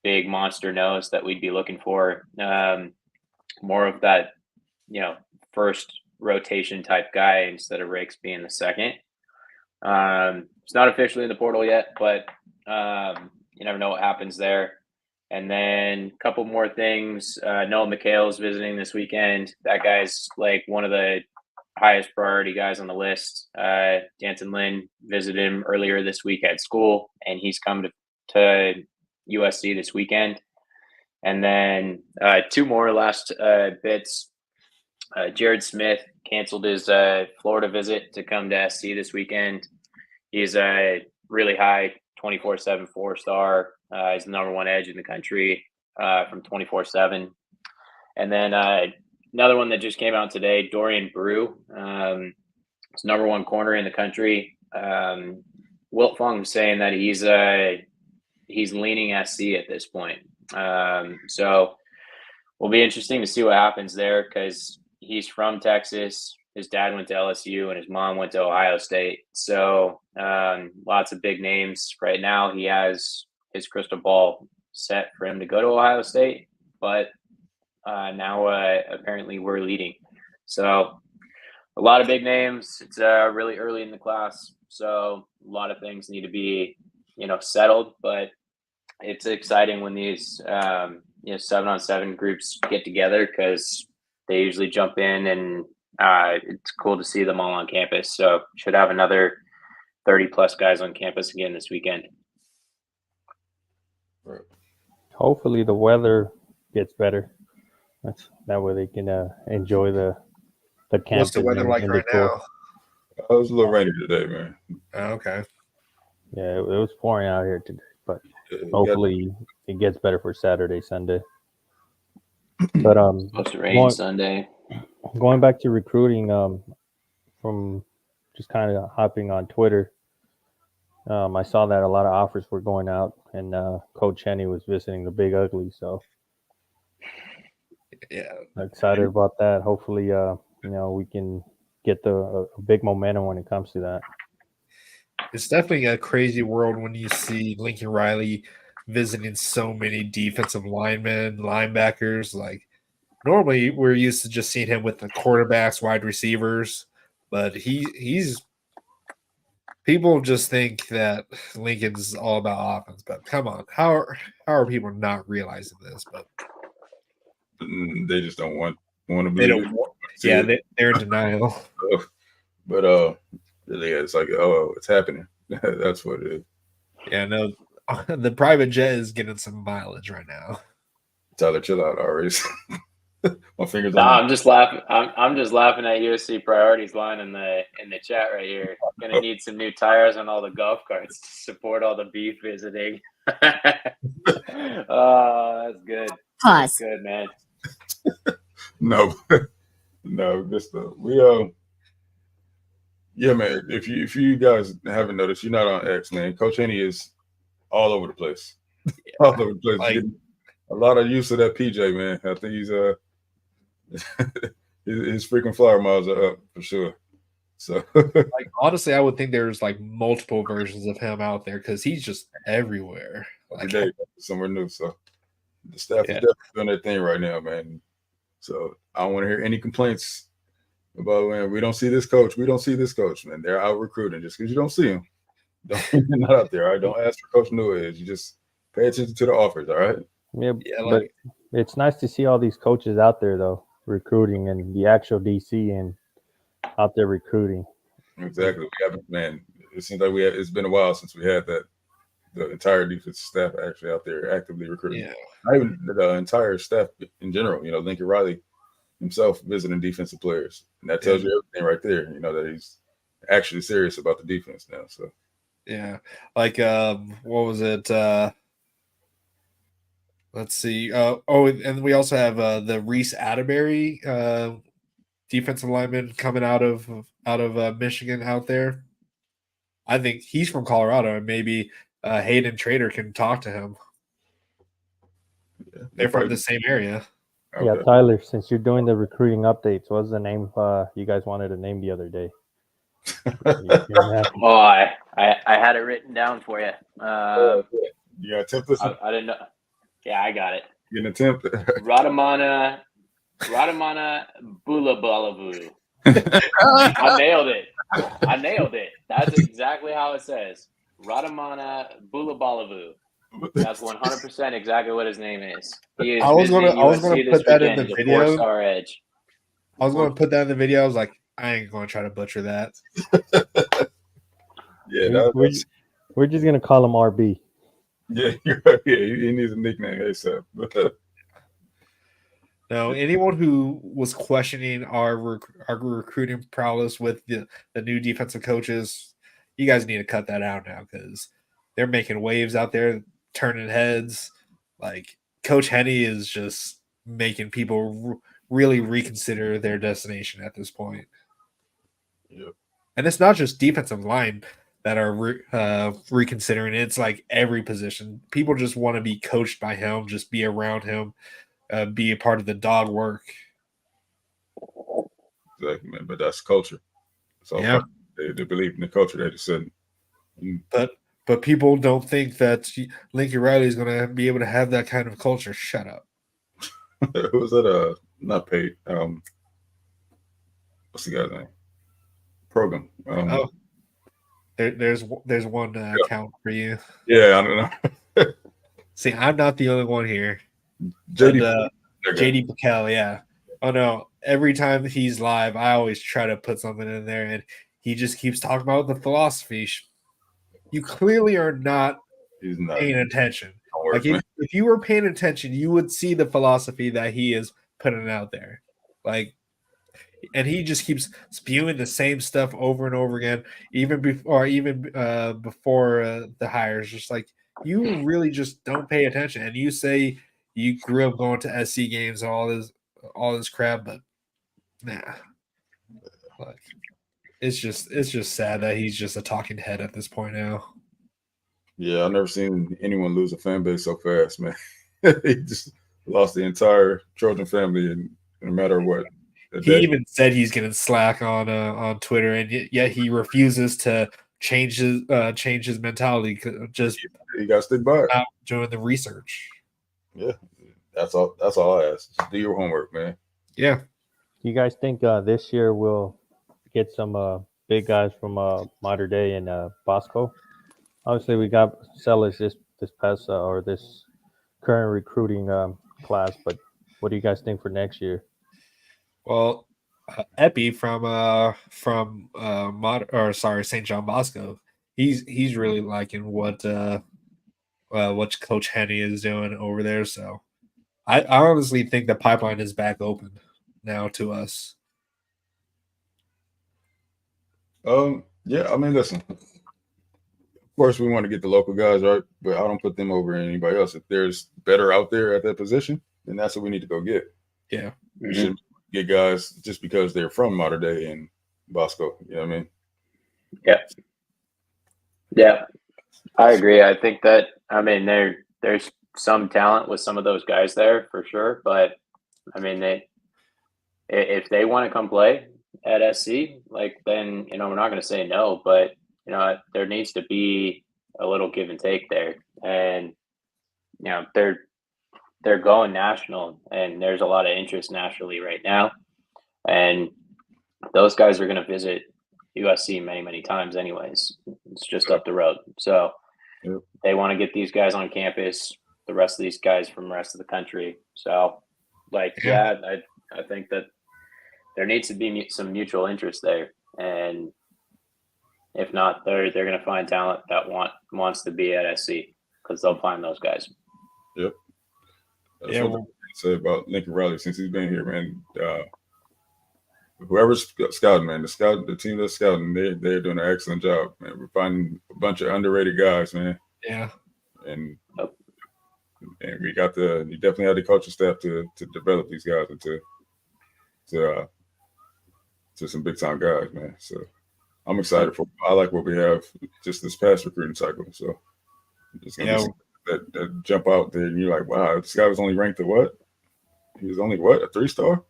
Speaker 4: big monster nose that we'd be looking for. More of that, first rotation type guy instead of Rakes being the second. It's not officially in the portal yet, but you never know what happens there. And then a couple more things. Noah McHale is visiting this weekend. That guy's like one of the highest priority guys on the list. Danton Lynn visited him earlier this week at school, and he's come to USC this weekend. And then two more last bits. Jared Smith canceled his Florida visit to come to SC this weekend. He's a really high 24/7 4-star. He's the number one edge in the country from 24/7. And then another one that just came out today, Dorian Brew. He's number one corner in the country. Wilt Fung saying that he's leaning SC at this point. So will be interesting to see what happens there because he's from Texas. His dad went to LSU and his mom went to Ohio State. So lots of big names right now. He has his crystal ball set for him to go to Ohio State, but now apparently we're leading. So a lot of big names. It's really early in the class. So a lot of things need to be, settled, but it's exciting when these 7-on-7 groups get together because they usually jump in and it's cool to see them all on campus. So should have another 30 plus guys on campus again this weekend.
Speaker 2: Hopefully the weather gets better. That way they can enjoy the campus.
Speaker 3: What's the weather like right now?
Speaker 1: It was a little rainy today, man.
Speaker 3: Okay.
Speaker 2: Yeah, it was pouring out here today, but
Speaker 1: You got-
Speaker 2: hopefully it gets better for Saturday, Sunday. But
Speaker 4: Supposed to rain
Speaker 2: going,
Speaker 4: Sunday.
Speaker 2: going back to recruiting, from just kind of hopping on Twitter, I saw that a lot of offers were going out, and Coach Henny was visiting the Big Ugly. So
Speaker 3: Yeah.
Speaker 2: excited about that. Hopefully, we can get a big momentum when it comes to that.
Speaker 3: It's definitely a crazy world when you see Lincoln Riley visiting so many defensive linemen, linebackers. Like normally we're used to just seeing him with the quarterbacks, wide receivers, but he's people just think that Lincoln's all about offense. But come on, how are people not realizing this? But
Speaker 1: they just don't want to
Speaker 3: they
Speaker 1: believe
Speaker 3: don't.
Speaker 1: it. See
Speaker 3: Yeah,
Speaker 1: it.
Speaker 3: they're in denial.
Speaker 1: But yeah, it's like, oh, it's happening. That's what it is.
Speaker 3: Yeah, no, the private jet is getting some mileage right now.
Speaker 1: Tyler, chill out already. My fingers
Speaker 4: Nah,
Speaker 1: on.
Speaker 4: I'm just laughing. I'm just laughing at USC priorities line in the chat right here. Gonna need some new tires on all the golf carts to support all the beef visiting. Oh, that's good. That's
Speaker 5: Pause.
Speaker 4: good, man.
Speaker 1: No, no, yeah, man. If you guys haven't noticed, you're not on X, man. Coach Henny is all over the place. All over the place.
Speaker 3: Like-
Speaker 1: Getting a lot of use of that PJ, man. I think he's his freaking flyer miles are up for sure. So
Speaker 3: Like honestly, I would think there's like multiple versions of him out there because he's just everywhere.
Speaker 1: every
Speaker 3: Like,
Speaker 1: day somewhere new. So the staff
Speaker 3: Yeah.
Speaker 1: is definitely doing their thing right now, man. So I don't want to hear any complaints about, man, we don't see this coach. We don't see this coach, man. They're out recruiting just because you don't see him. They're not out there. All right. Don't ask for Coach Newell. You just pay attention to the offers. All right.
Speaker 2: Yeah,
Speaker 3: yeah,
Speaker 2: but
Speaker 3: like
Speaker 2: it's nice to see all these coaches out there though recruiting, and the actual DC and out there recruiting.
Speaker 1: Exactly. We haven't, man. It seems like it's been a while since we had that. The entire defensive staff actually out there actively recruiting.
Speaker 3: yeah,
Speaker 1: Not even the entire staff in general. You know, Lincoln Riley himself visiting defensive players, and that tells you everything right there. You know that he's actually serious about the defense now. So
Speaker 3: yeah. Like what was it? Let's see. And we also have the Reese Atterbury defensive lineman coming out of Michigan out there. I think he's from Colorado, and maybe Hayden Trader can talk to him.
Speaker 1: yeah,
Speaker 3: They're from the same area.
Speaker 1: okay.
Speaker 2: Yeah, Tyler, since you're doing the recruiting updates, what's the name you guys wanted to name the other day?
Speaker 4: Oh, I had it written down for you.
Speaker 1: You got attempt this?
Speaker 4: I didn't know. Yeah, I got it.
Speaker 1: You an attempt?
Speaker 4: Radamana Bulabalavu. I nailed it. That's exactly how it says. Radamana Bulabalavu. That's 100% exactly what his name is. He is
Speaker 3: I was gonna
Speaker 4: USC this
Speaker 3: put that in
Speaker 4: weekend.
Speaker 3: the
Speaker 4: He's a
Speaker 3: video.
Speaker 4: 4-star edge.
Speaker 3: I was going to put that in the video. I was like, I ain't going to try to butcher that.
Speaker 1: Yeah,
Speaker 2: We're just gonna call him RB.
Speaker 1: yeah, you're right. Yeah, he needs a nickname ASAP.
Speaker 3: No, anyone who was questioning our recruiting prowess with the new defensive coaches, you guys need to cut that out now because they're making waves out there, turning heads. Like Coach Henny is just making people really reconsider their destination at this point.
Speaker 1: Yep.
Speaker 3: And it's not just defensive line that are reconsidering it. It's like every position. People just want to be coached by him, just be around him. Be a part of the dog work.
Speaker 1: Exactly, man. But that's culture. So
Speaker 3: Yeah.
Speaker 1: they believe in the culture. They just said,
Speaker 3: But people don't think that Lincoln Riley is going to be able to have that kind of culture. Shut up.
Speaker 1: who was that? Not paid. What's the guy's name? Program.
Speaker 3: There's one account for you.
Speaker 1: Yeah, I don't know.
Speaker 3: See, I'm not the only one here.
Speaker 1: JD.
Speaker 3: But, JD Piquel, yeah. Oh no! Every time he's live, I always try to put something in there, and he just keeps talking about the philosophy. You clearly are not
Speaker 1: He's not
Speaker 3: paying attention.
Speaker 1: Don't worry,
Speaker 3: Like
Speaker 1: man.
Speaker 3: if you were paying attention, you would see the philosophy that he is putting out there. Like and he just keeps spewing the same stuff over and over again, even before the hires. Just like you really just don't pay attention, and you say you grew up going to SC games and all this crap, but nah, like it's just sad that he's just a talking head at this point now.
Speaker 1: Yeah, I've never seen anyone lose a fan base so fast, man. He just lost the entire Trojan family in a matter of what.
Speaker 3: He even said he's getting slack on Twitter, and yet he refuses to change his mentality. Just
Speaker 1: he got to stick by it.
Speaker 3: Out doing the research.
Speaker 1: Yeah, that's all. That's all I ask. Just do your homework, man.
Speaker 3: Yeah.
Speaker 2: You guys think this year we'll get some big guys from Modern Day and Bosco? Obviously, we got sellers this past or this current recruiting class, but what do you guys think for next year?
Speaker 3: Well, Epi from St. John Bosco, he's really liking what Coach Henny is doing over there. So I honestly think the pipeline is back open now to us.
Speaker 1: Yeah, I mean, listen. Of course, we want to get the local guys, right? But I don't put them over anybody else. If there's better out there at that position, then that's what we need to go get.
Speaker 3: Yeah.
Speaker 1: We shouldn't get guys just because they're from Modern Day and Bosco. You know what I mean?
Speaker 4: Yeah, I agree. I think that there's some talent with some of those guys there for sure, but I mean if they want to come play at SC, like then we're not going to say no, but there needs to be a little give and take there, and they're going national, and there's a lot of interest nationally right now. And those guys are going to visit USC many, many times anyways. It's just up the road. So they want to get these guys on campus, the rest of these guys from the rest of the country. So, I think that there needs to be some mutual interest there. And if not, they're going to find talent that wants to be at SC because they'll find those guys.
Speaker 1: Yep. That's what I say about Lincoln Riley since he's been here, man. Whoever's scouting, man, the team that's scouting, they're doing an excellent job, man. We're finding a bunch of underrated guys, man.
Speaker 3: Yeah.
Speaker 1: And we got you definitely had the coaching staff to develop these guys into some big time guys, man. So I'm excited I like what we have just this past recruiting cycle. So it's gonna be that jump out there and you're like, wow, this guy was only ranked at what? He was only what, a 3-star?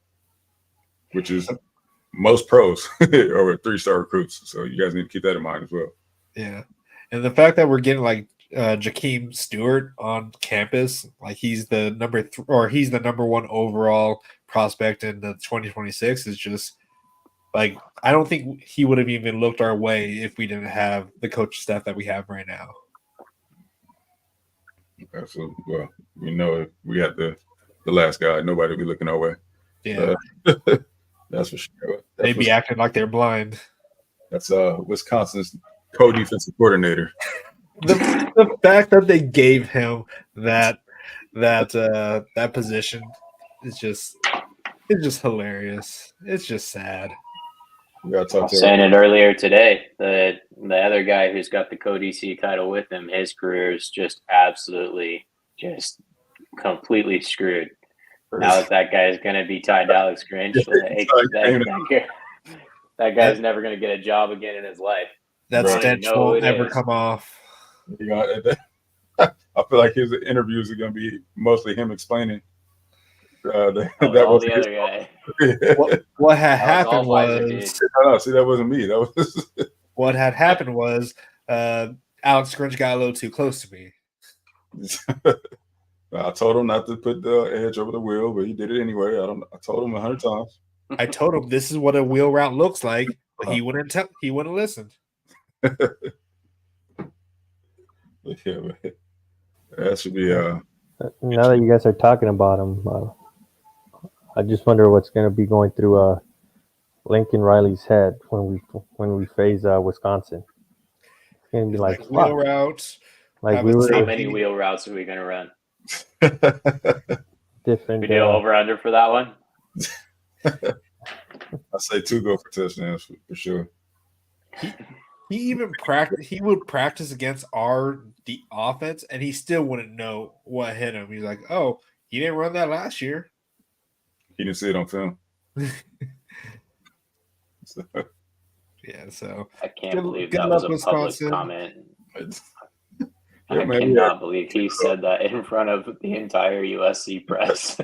Speaker 1: Which is most pros are 3-star recruits. So you guys need to keep that in mind as well.
Speaker 3: Yeah. And the fact that we're getting like Jakeem Stewart on campus, like he's the number 1 overall prospect in the 2026 is just like, I don't think he would have even looked our way if we didn't have the coach staff that we have right now.
Speaker 1: Absolutely. Well, if we had the last guy, nobody would be looking our way.
Speaker 3: Yeah.
Speaker 1: That's for sure.
Speaker 3: They'd be acting like they're blind.
Speaker 1: That's Wisconsin's co-defensive coordinator.
Speaker 3: The fact that they gave him that position is just hilarious. It's just sad.
Speaker 1: We gotta talk
Speaker 4: I was saying it earlier today. The other guy who's got the co-DC title with him, his career is just absolutely just completely screwed. Now that guy is going to be tied to Alex Grinch, that guy's never going to get a job again in his life.
Speaker 3: That stench won't never come off.
Speaker 1: I feel like his interviews are going to be mostly him explaining.
Speaker 4: That was the other guy.
Speaker 3: What had happened was
Speaker 1: see, that wasn't me. That was
Speaker 3: what had happened was Alex Grinch got a little too close to me.
Speaker 1: I told him not to put the edge over the wheel, but he did it anyway. I told him 100 times.
Speaker 3: I told him this is what a wheel route looks like, but he wouldn't listen.
Speaker 1: Yeah, man. That should be
Speaker 2: now that you guys are talking about him, I just wonder what's going to be going through Lincoln Riley's head when we face Wisconsin. It's going to be like
Speaker 3: wheel routes.
Speaker 2: Like
Speaker 4: how many wheel routes are we going to run?
Speaker 2: Different.
Speaker 4: We do over under for that one.
Speaker 1: I say 2 go for touchdowns for sure.
Speaker 3: He even practice. He would practice against the offense, and he still wouldn't know what hit him. He's like, "Oh, he didn't run that last year."
Speaker 1: He didn't see it on film. So,
Speaker 3: Yeah, so
Speaker 4: I can't believe
Speaker 3: good
Speaker 4: that
Speaker 3: luck,
Speaker 4: was a public
Speaker 3: Wisconsin.
Speaker 4: comment.
Speaker 1: yeah,
Speaker 4: I
Speaker 1: man,
Speaker 4: cannot believe he said that in front of the entire USC press.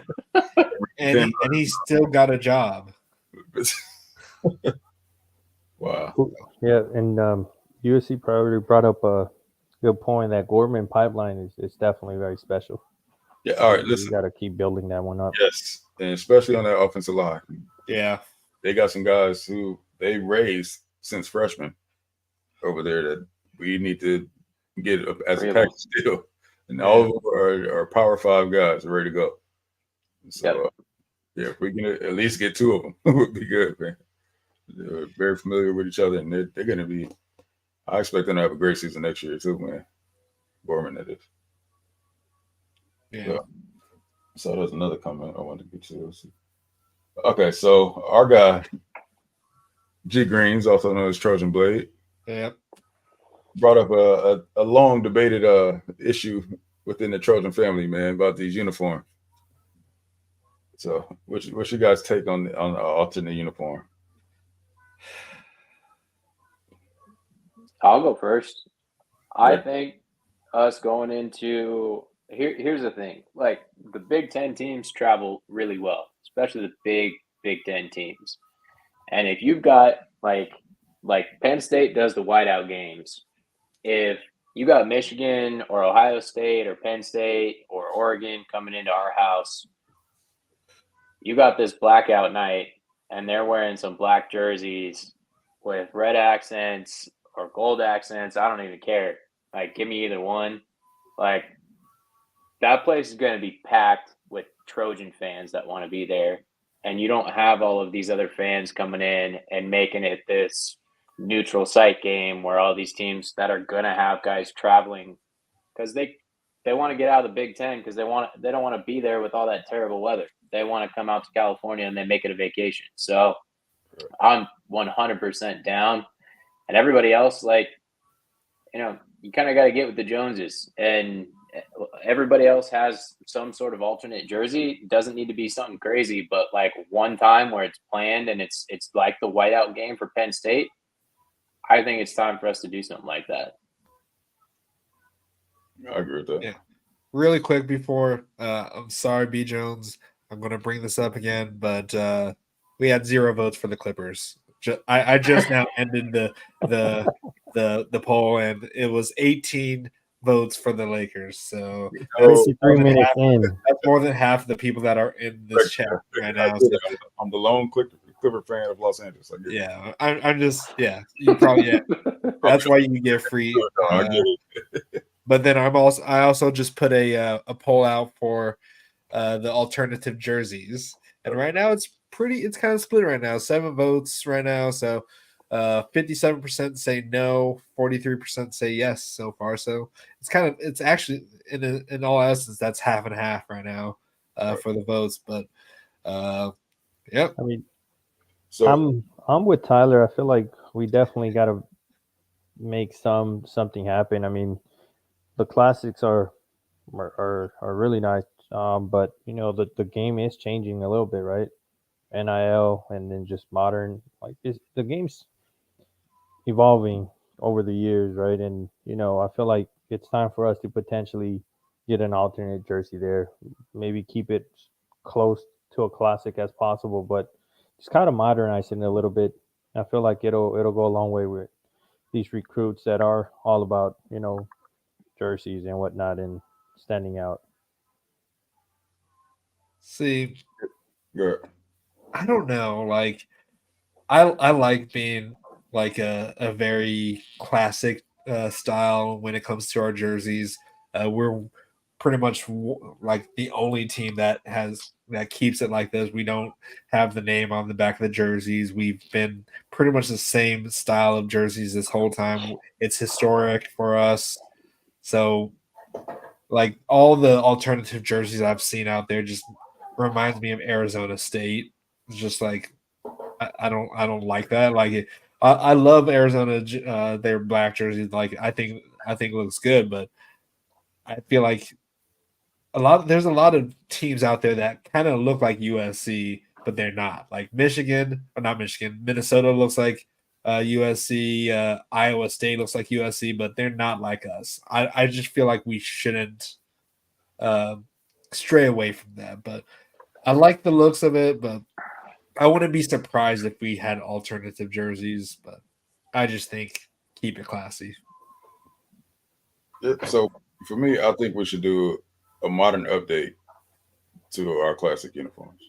Speaker 3: And he still got a job.
Speaker 1: Wow.
Speaker 2: Yeah, and USC probably brought up a good point that Gorman pipeline is definitely very special.
Speaker 1: Yeah, all right,
Speaker 2: You
Speaker 1: listen.
Speaker 2: got to keep building that one up.
Speaker 1: Yes, and especially on that offensive line.
Speaker 3: Yeah.
Speaker 1: They got some guys who they raised since freshmen over there that we need to get as a package deal. And all of them are Power 5 guys ready to go. So, yeah, if we can at least get 2 of them, it would be good, man. They're very familiar with each other, and they're going to be – I expect them to have a great season next year too, man. Gorman, that is.
Speaker 3: Yeah.
Speaker 1: So there's another comment I wanted to get to. Okay, so our guy, G. Greens, also known as Trojan Blade, brought up a long debated issue within the Trojan family, man, about these uniforms. So, what's your guys' take on the alternate uniform?
Speaker 4: I'll go first. I think us going into here's the thing. Like the Big Ten teams travel really well, especially the Big Ten teams. And if you've got like Penn State does the whiteout games, if you got Michigan or Ohio State or Penn State or Oregon coming into our house, you got this blackout night and they're wearing some black jerseys with red accents or gold accents. I don't even care. Like, give me either one. Like, that place is going to be packed with Trojan fans that want to be there. And you don't have all of these other fans coming in and making it this neutral site game where all these teams that are going to have guys traveling because they want to get out of the Big Ten because they don't want to be there with all that terrible weather. They want to come out to California and they make it a vacation. So I'm 100% down. And everybody else, like, you know, you kind of got to get with the Joneses. And everybody else has some sort of alternate jersey. It doesn't need to be something crazy, but like one time where it's planned and it's like the whiteout game for Penn State, I think it's time for us to do something like that.
Speaker 1: I agree with that.
Speaker 3: Yeah. Really quick before, I'm sorry, B. Jones, I'm going to bring this up again, but we had 0 votes for the Clippers. I just now ended the poll, and it was 18 votes for the Lakers. So
Speaker 2: 53 minutes in.
Speaker 3: That's more than half the people that are in this chat right now. So,
Speaker 1: I'm the lone Clipper fan of Los Angeles.
Speaker 3: Yeah, I'm just You probably That's why you get free.
Speaker 1: I get it.
Speaker 3: But then I also just put a poll out for the alternative jerseys, and right now it's kind of split right now. 7 votes right now, so 57% say no, 43% say yes so far. So it's actually in all essence that's half and half right now for the votes. But yep.
Speaker 2: I mean,
Speaker 1: so
Speaker 2: I'm with Tyler. I feel like we definitely got to make something happen. I mean, the classics are really nice, but you know the game is changing a little bit, right? NIL and then just modern, like the game's evolving over the years, right? And you know, I feel like it's time for us to potentially get an alternate jersey there. Maybe keep it close to a classic as possible, but just kind of modernize it a little bit. I feel like it'll go a long way with these recruits that are all about, you know, jerseys and whatnot and standing out.
Speaker 3: See,
Speaker 1: yeah.
Speaker 3: I don't know. Like, I like being like a very classic style when it comes to our jerseys. We're pretty much like the only team that keeps it like this. We don't have the name on the back of the jerseys. We've been pretty much the same style of jerseys this whole time. It's historic for us. So, like, all the alternative jerseys I've seen out there just reminds me of Arizona State. It's just like I don't like that. Like it, I love Arizona. Their black jerseys. Like I think it looks good, but I feel like there's a lot of teams out there that kind of look like USC, but they're not. Like Michigan, or not Michigan, Minnesota looks like USC. Iowa State looks like USC, but they're not like us. I just feel like we shouldn't stray away from that. But I like the looks of it, but I wouldn't be surprised if we had alternative jerseys. But I just think keep it classy.
Speaker 1: Yeah, so for me, I think we should do a modern update to our classic uniforms.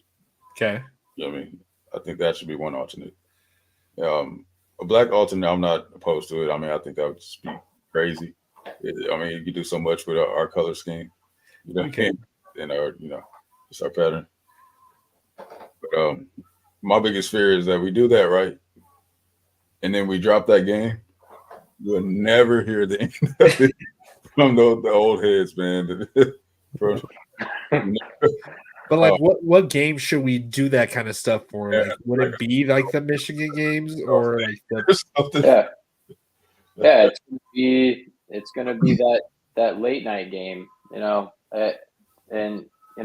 Speaker 3: Okay.
Speaker 1: You know what I mean? I think that should be one alternate. A black alternate, I'm not opposed to it. I mean, I think that would just be crazy. I mean, you can do so much with our color scheme. You know,
Speaker 3: Okay.
Speaker 1: and our, it's our pattern. But my biggest fear is that we do that right, and then we drop that game. You'll never hear the end of it from the old heads, man.
Speaker 3: But like, what game should we do that kind of stuff for?
Speaker 1: Yeah,
Speaker 3: Like, would it be like the Michigan games or like the?
Speaker 4: Yeah, it's gonna be that late night game, and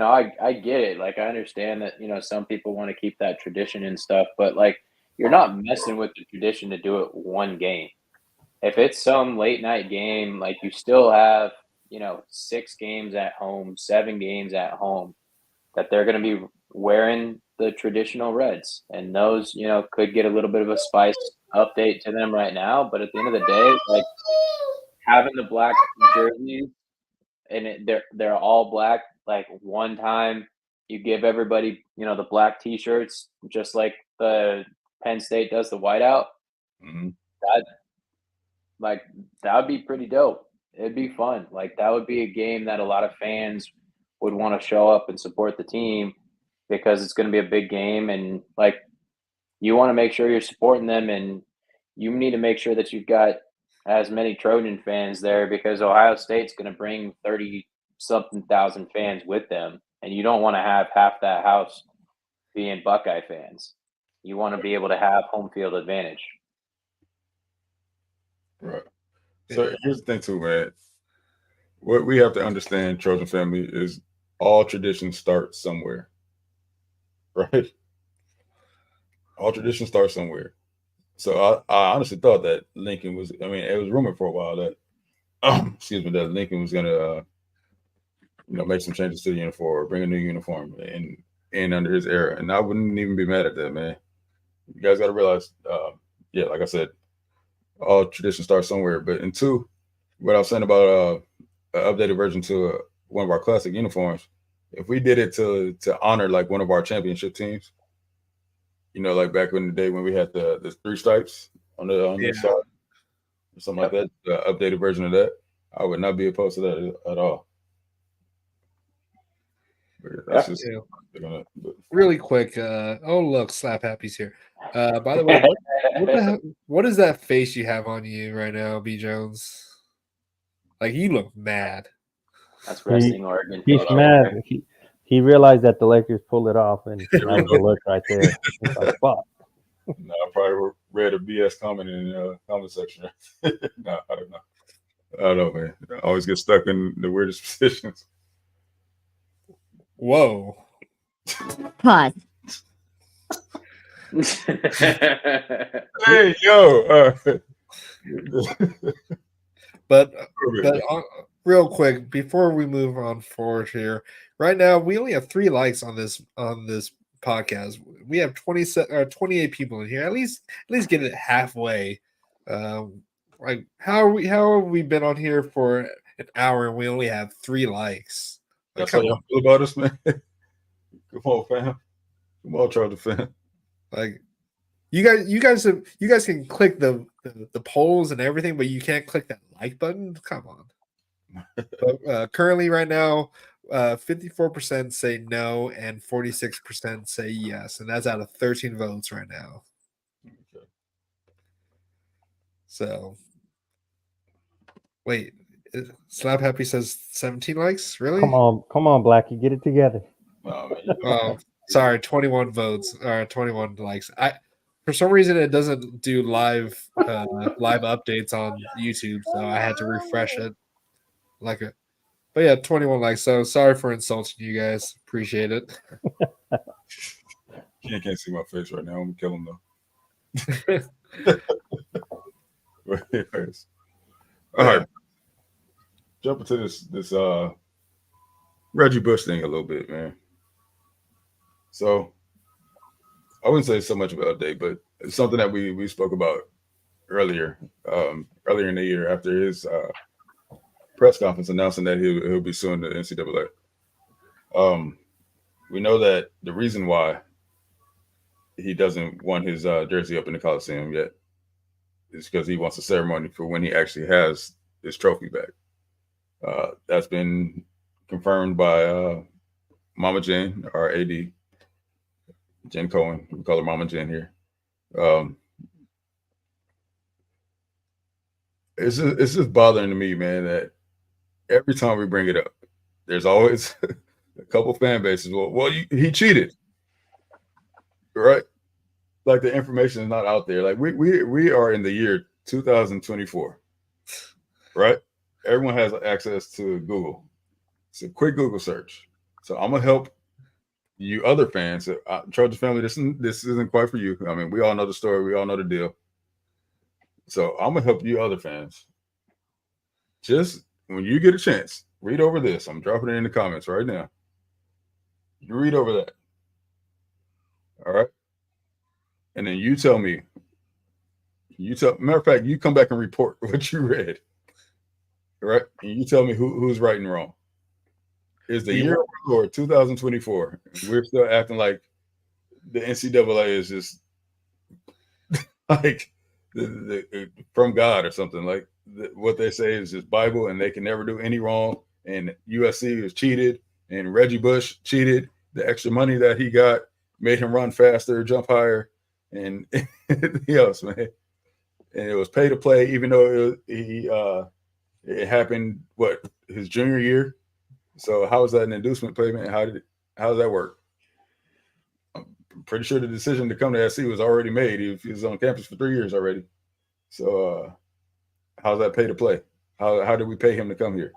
Speaker 4: I get it. Like I understand that some people want to keep that tradition and stuff, but like you're not messing with the tradition to do it one game. If it's some late night game, like you still have 6 games at home, 7 games at home that they're going to be wearing the traditional reds, and those could get a little bit of a spice update to them right now. But at the end of the day, like having the black jerseys and they're all black. Like one time, you give everybody the black T-shirts, just like the Penn State does the whiteout.
Speaker 1: Mm-hmm.
Speaker 4: That would be pretty dope. It'd be fun. Like that would be a game that a lot of fans would want to show up and support the team because it's going to be a big game, and like you want to make sure you're supporting them, and you need to make sure that you've got as many Trojan fans there because Ohio State's going to bring 30-something thousand fans with them, and you don't want to have half that house being Buckeye fans. You want to be able to have home field advantage.
Speaker 1: Right. So here's the thing too, man. What we have to understand, Trojan family, is all traditions start somewhere. Right? All traditions start somewhere. So I honestly thought that Lincoln was, I mean, it was rumored for a while that that Lincoln was gonna make some changes to the uniform or bring a new uniform in under his era. And I wouldn't even be mad at that, man. You guys gotta realize, like I said, all tradition starts somewhere. But in two, what I was saying about an updated version to one of our classic uniforms, if we did it to honor like one of our championship teams, like back in the day when we had the 3 stripes on the side or something like that, the updated version of that, I would not be opposed to that at all. But that's just
Speaker 3: really quick. Oh look, Slap Happy's here. By the way, what is that face you have on you right now, B Jones? Like you look mad.
Speaker 4: That's Wrestling Oregon.
Speaker 2: He's mad. He realized that the Lakers pulled it off, and that was the look right there. It's like, fuck.
Speaker 1: No, I probably read a BS comment in the comment section. No, I don't know. I don't know, man. I always get stuck in the weirdest positions.
Speaker 3: Whoa.
Speaker 5: Pause.
Speaker 1: Hey, yo.
Speaker 3: But real quick, before we move on forward here, right now we only have 3 likes on this podcast. We have 28 people in here. At least get it halfway. Like how have we been on here for an hour and we only have 3 likes? Like,
Speaker 1: That's how y'all feel about us, man. Come on, fam. Come on, Trojan fan.
Speaker 3: Like you guys can click the polls and everything, but you can't click that like button. Come on. But, currently, right now, 54% say no and 46% say yes, and that's out of 13 votes right now.
Speaker 1: Okay.
Speaker 3: So, wait, Slap Happy says 17 likes. Really?
Speaker 2: Come on, Blackie, get it together.
Speaker 1: Oh, man.
Speaker 3: Sorry, 21 votes or 21 likes. For some reason, it doesn't do live updates on YouTube, so I had to refresh it. But yeah, 21 likes. So sorry for insulting you guys. Appreciate it.
Speaker 1: Can't see my face right now. I'm gonna kill him though. But anyways. All right. Jump into this Reggie Bush thing a little bit, man. So I wouldn't say so much of an update, but it's something that we spoke about earlier in the year after his press conference announcing that he'll be suing the NCAA. We know that the reason why he doesn't want his jersey up in the Coliseum yet is because he wants a ceremony for when he actually has his trophy back. That's been confirmed by Mama Jen, our AD, Jen Cohen. We call her Mama Jen here. It's just bothering to me, man, that every time we bring it up, there's always a couple fan bases. Well, he cheated, right? Like the information is not out there. Like we are in the year 2024, right? Everyone has access to Google. It's a quick Google search. So I'm gonna help you other fans. Trojan family, this isn't quite for you. I mean, we all know the story. We all know the deal. So I'm gonna help you other fans. Just when you get a chance, read over this. I'm dropping it in the comments right now. You read over that. All right. And then you tell me. Matter of fact, you come back and report what you read. All right. And you tell me who's right and wrong. Is the year of our Lord 2024? We're still acting like the NCAA is just like from God or something. Like what they say is just Bible, and they can never do any wrong. And USC was cheated, and Reggie Bush cheated. The extra money that he got made him run faster, jump higher, and anything else, man. And it was pay to play, even though it happened his junior year. So how was that an inducement payment? How does that work? I'm pretty sure the decision to come to SC was already made. He was on campus for 3 years already. So how's that pay to play? How did we pay him to come here?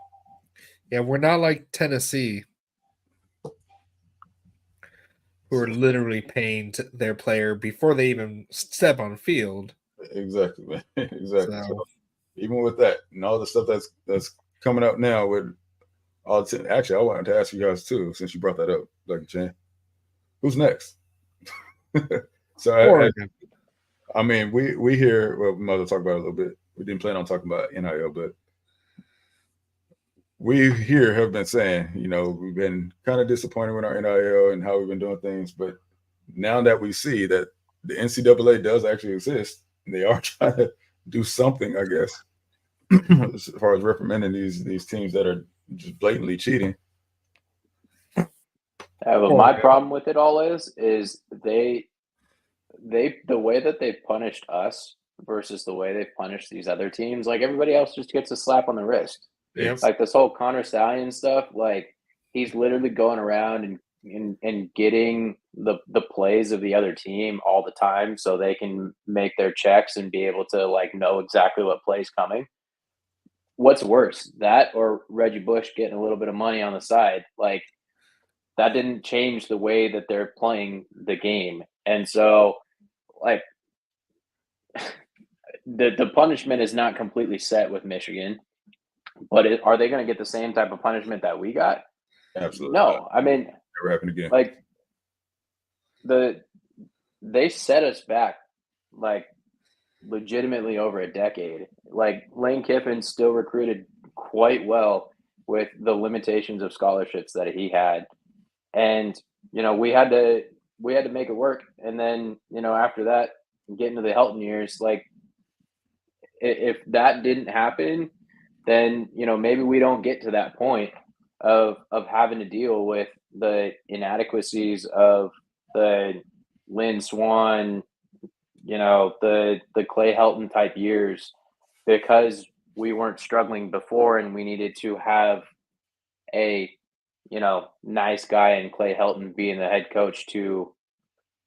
Speaker 3: Yeah, we're not like Tennessee, who are literally paying their player before they even step on field.
Speaker 1: Exactly, man. Exactly. So even with that and all the stuff that's coming up now with actually, I wanted to ask you guys too, since you brought that up, Lucky Chan. Who's next? So I mean, we hear. Well, we might talk about it a little bit. We didn't plan on talking about NIL, but we here have been saying, we've been kind of disappointed with our NIL and how we've been doing things. But now that we see that the NCAA does actually exist, and they are trying to do something, I guess, as far as reprimanding these teams that are just blatantly cheating.
Speaker 4: But my problem with it all is they the way that they've punished us versus the way they've punished these other teams, like everybody else just gets a slap on the wrist.
Speaker 3: Yep.
Speaker 4: Like this whole Connor Stallion stuff, like he's literally going around and getting the plays of the other team all the time so they can make their checks and be able to like know exactly what play's coming. What's worse, that or Reggie Bush getting a little bit of money on the side? Like that didn't change the way that they're playing the game. And so like the punishment is not completely set with Michigan, but are they going to get the same type of punishment that we got?
Speaker 1: Absolutely.
Speaker 4: No. I mean,
Speaker 1: never happened again.
Speaker 4: Like they set us back like legitimately over a decade. Like Lane Kiffin still recruited quite well with the limitations of scholarships that he had. And, we had to make it work. And then, after that, get into the Helton years, like if that didn't happen, then, maybe we don't get to that point of having to deal with the inadequacies of the Lynn Swan, the Clay Helton type years, because we weren't struggling before and we needed to have a nice guy in Clay Helton being the head coach to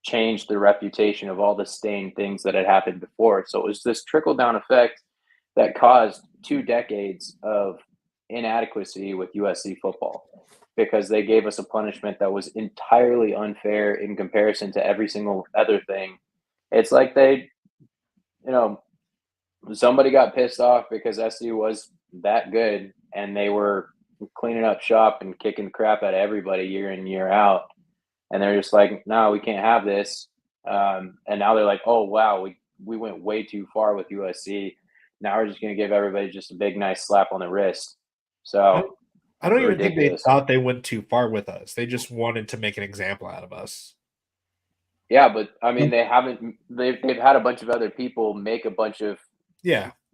Speaker 4: changed the reputation of all the stained things that had happened before. So it was this trickle down effect that caused 2 decades of inadequacy with USC football because they gave us a punishment that was entirely unfair in comparison to every single other thing. It's like somebody got pissed off because SC was that good and they were cleaning up shop and kicking the crap out of everybody year in, year out. And they're just like, no, we can't have this. And now they're like, oh, wow, we went way too far with USC. Now we're just going to give everybody just a big, nice slap on the wrist. So
Speaker 3: I don't even think they
Speaker 4: ridiculous.
Speaker 3: thought they went too far with us. They just wanted to make an example out of us.
Speaker 4: Yeah, but I mean, they've had a bunch of other people make a bunch of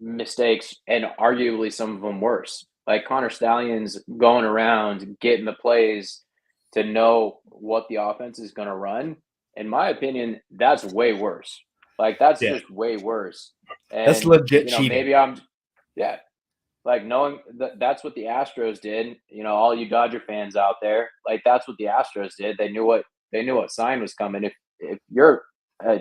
Speaker 4: mistakes and arguably some of them worse. Like Connor Stalions going around getting the plays to know what the offense is going to run. In my opinion, that's way worse. Like that's just way worse. And,
Speaker 3: that's legit cheating.
Speaker 4: Maybe like knowing that's what the Astros did. All you Dodger fans out there, like that's what the Astros did. They knew what sign was coming. If you're a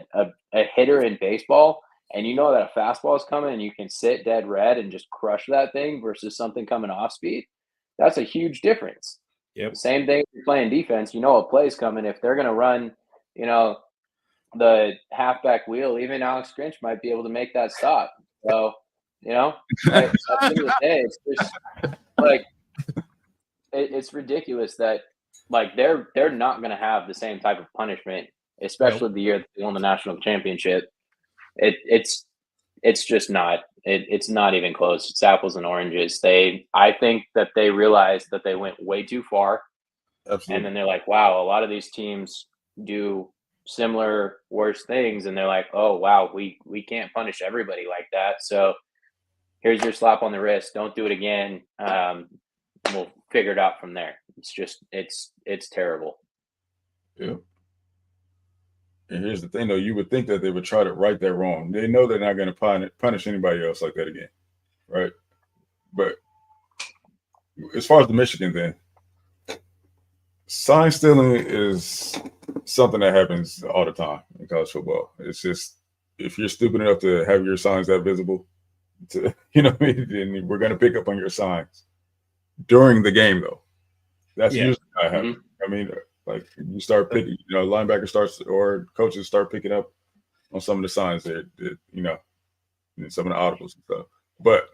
Speaker 4: hitter in baseball and you know that a fastball is coming and you can sit dead red and just crush that thing versus something coming off speed, that's a huge difference.
Speaker 3: Yep.
Speaker 4: Same thing if you're playing defense. A play's coming. If they're going to run, the halfback wheel, even Alex Grinch might be able to make that stop. So, at the end of the day, it's just like it's ridiculous that like they're not going to have the same type of punishment, especially the year that they won the national championship. It's just not. It's not even close. It's apples and oranges. I think that they realized that they went way too far.
Speaker 1: Absolutely.
Speaker 4: And then they're like, wow, a lot of these teams do similar worse things. And they're like, oh, wow, we can't punish everybody like that. So here's your slap on the wrist. Don't do it again. We'll figure it out from there. It's just, it's terrible.
Speaker 1: Yeah. And here's the thing, though. You would think that they would try to right that wrong. They know they're not going to punish anybody else like that again, right? But as far as the Michigan thing, sign stealing is something that happens all the time in college football. It's just if you're stupid enough to have your signs that visible, then we're going to pick up on your signs during the game, though. That's usually how it happens. I mean, like you start picking, linebacker starts or coaches start picking up on some of the signs that and some of the audibles and stuff. But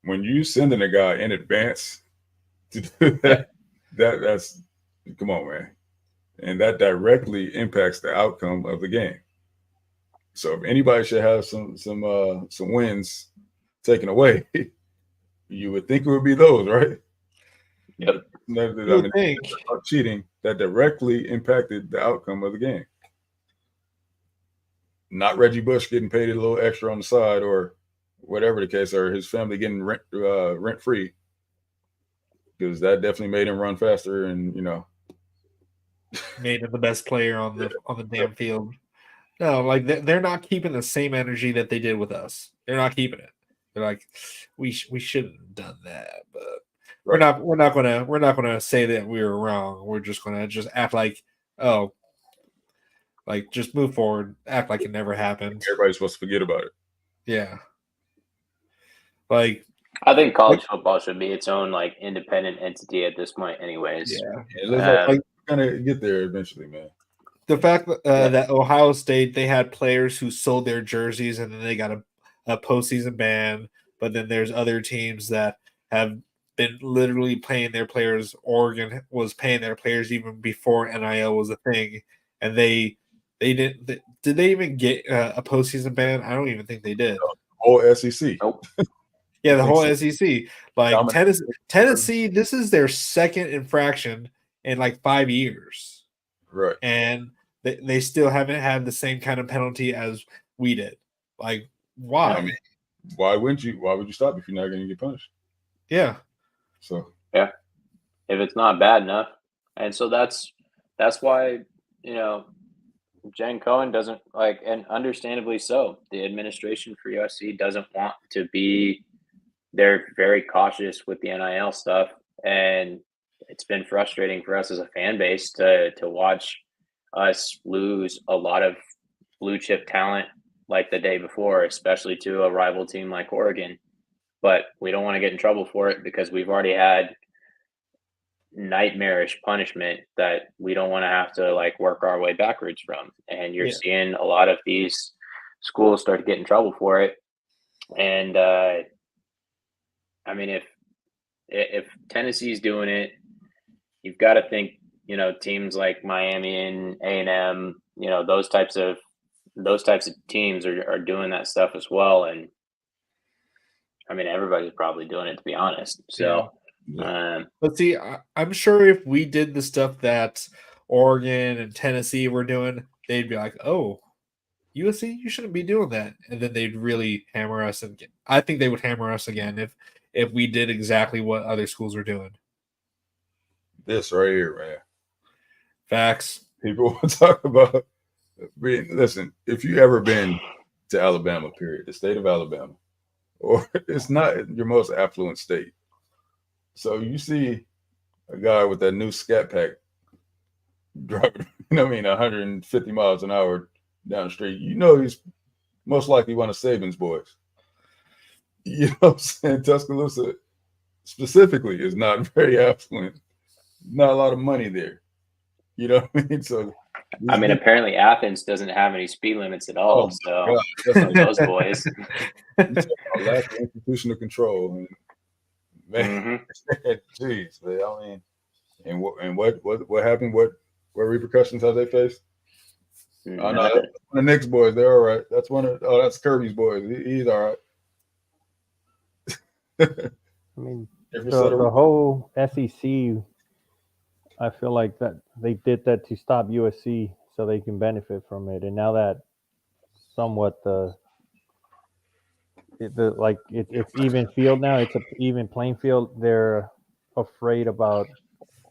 Speaker 1: when you sending a guy in advance to do that, that's come on, man. And that directly impacts the outcome of the game. So if anybody should have some wins taken away, you would think it would be those, right?
Speaker 4: Yep.
Speaker 1: Cheating that directly impacted the outcome of the game. Not Reggie Bush getting paid a little extra on the side or whatever the case, or his family getting rent free, because that definitely made him run faster and
Speaker 3: made him the best player on the damn field. No, like they're not keeping the same energy that they did with us. They're not keeping it. They're like, we shouldn't have done that, but we're not gonna say that we were wrong. We're just gonna act like, oh, like just move forward, act like it never happened.
Speaker 1: Everybody's supposed to forget about it.
Speaker 3: Yeah. Like
Speaker 4: I think college football should be its own like independent entity at this point, anyways.
Speaker 1: Yeah, it looks like we're gonna get there eventually, man.
Speaker 3: The fact that Ohio State, they had players who sold their jerseys and then they got a postseason ban, but then there's other teams that have been literally paying their players. Oregon was paying their players even before NIL was a thing, and they didn't. Did they even get a postseason ban? I don't even think they did.
Speaker 1: Whole SEC.
Speaker 4: Nope.
Speaker 3: Yeah, the whole SEC. Like Tennessee, this is their second infraction in like 5 years.
Speaker 1: Right.
Speaker 3: And they still haven't had the same kind of penalty as we did. Like, why?
Speaker 1: I mean, why would you stop if you're not going to get punished?
Speaker 3: Yeah.
Speaker 1: So
Speaker 4: yeah, if it's not bad enough, and so that's why Jen Cohen doesn't like, and understandably so. The administration for USC doesn't want to be. They're very cautious with the NIL stuff, and it's been frustrating for us as a fan base to watch us lose a lot of blue chip talent like the day before, especially to a rival team like Oregon. But we don't want to get in trouble for it because we've already had nightmarish punishment that we don't want to have to like work our way backwards from. And you're seeing a lot of these schools start to get in trouble for it. And I mean, if Tennessee's doing it, you've got to think, you know, teams like Miami and A&M, you know, those types of teams are doing that stuff as well. And I mean, everybody's probably doing it, to be honest. So,
Speaker 3: but see, I'm sure if we did the stuff that Oregon and Tennessee were doing, they'd be like, "Oh, USC, you shouldn't be doing that," and then they'd really hammer us. And I think they would hammer us again if we did exactly what other schools were doing.
Speaker 1: This right here, man.
Speaker 3: Facts.
Speaker 1: People will talk about. Listen, if you ever been to Alabama, period, the state of Alabama, or it's not your most affluent state. So you see a guy with that new Scat Pack driving, you know what I mean, 150 miles an hour down the street. You know he's most likely one of Saban's boys. You know what I'm saying? Tuscaloosa specifically is not very affluent. Not a lot of money there. You know what I mean? So
Speaker 4: I mean, apparently Athens doesn't have any speed limits at all. So those boys.
Speaker 1: Lack of institutional control. And, man, jeez, man. I mean, and what happened? What repercussions have they faced? I know that's one of Nick's boys. They're all right. That's that's Kirby's boys. He's all right.
Speaker 2: I mean, the whole SEC, I feel like that they did that to stop USC so they can benefit from it. And now that somewhat it's even field now, it's an even playing field. They're afraid of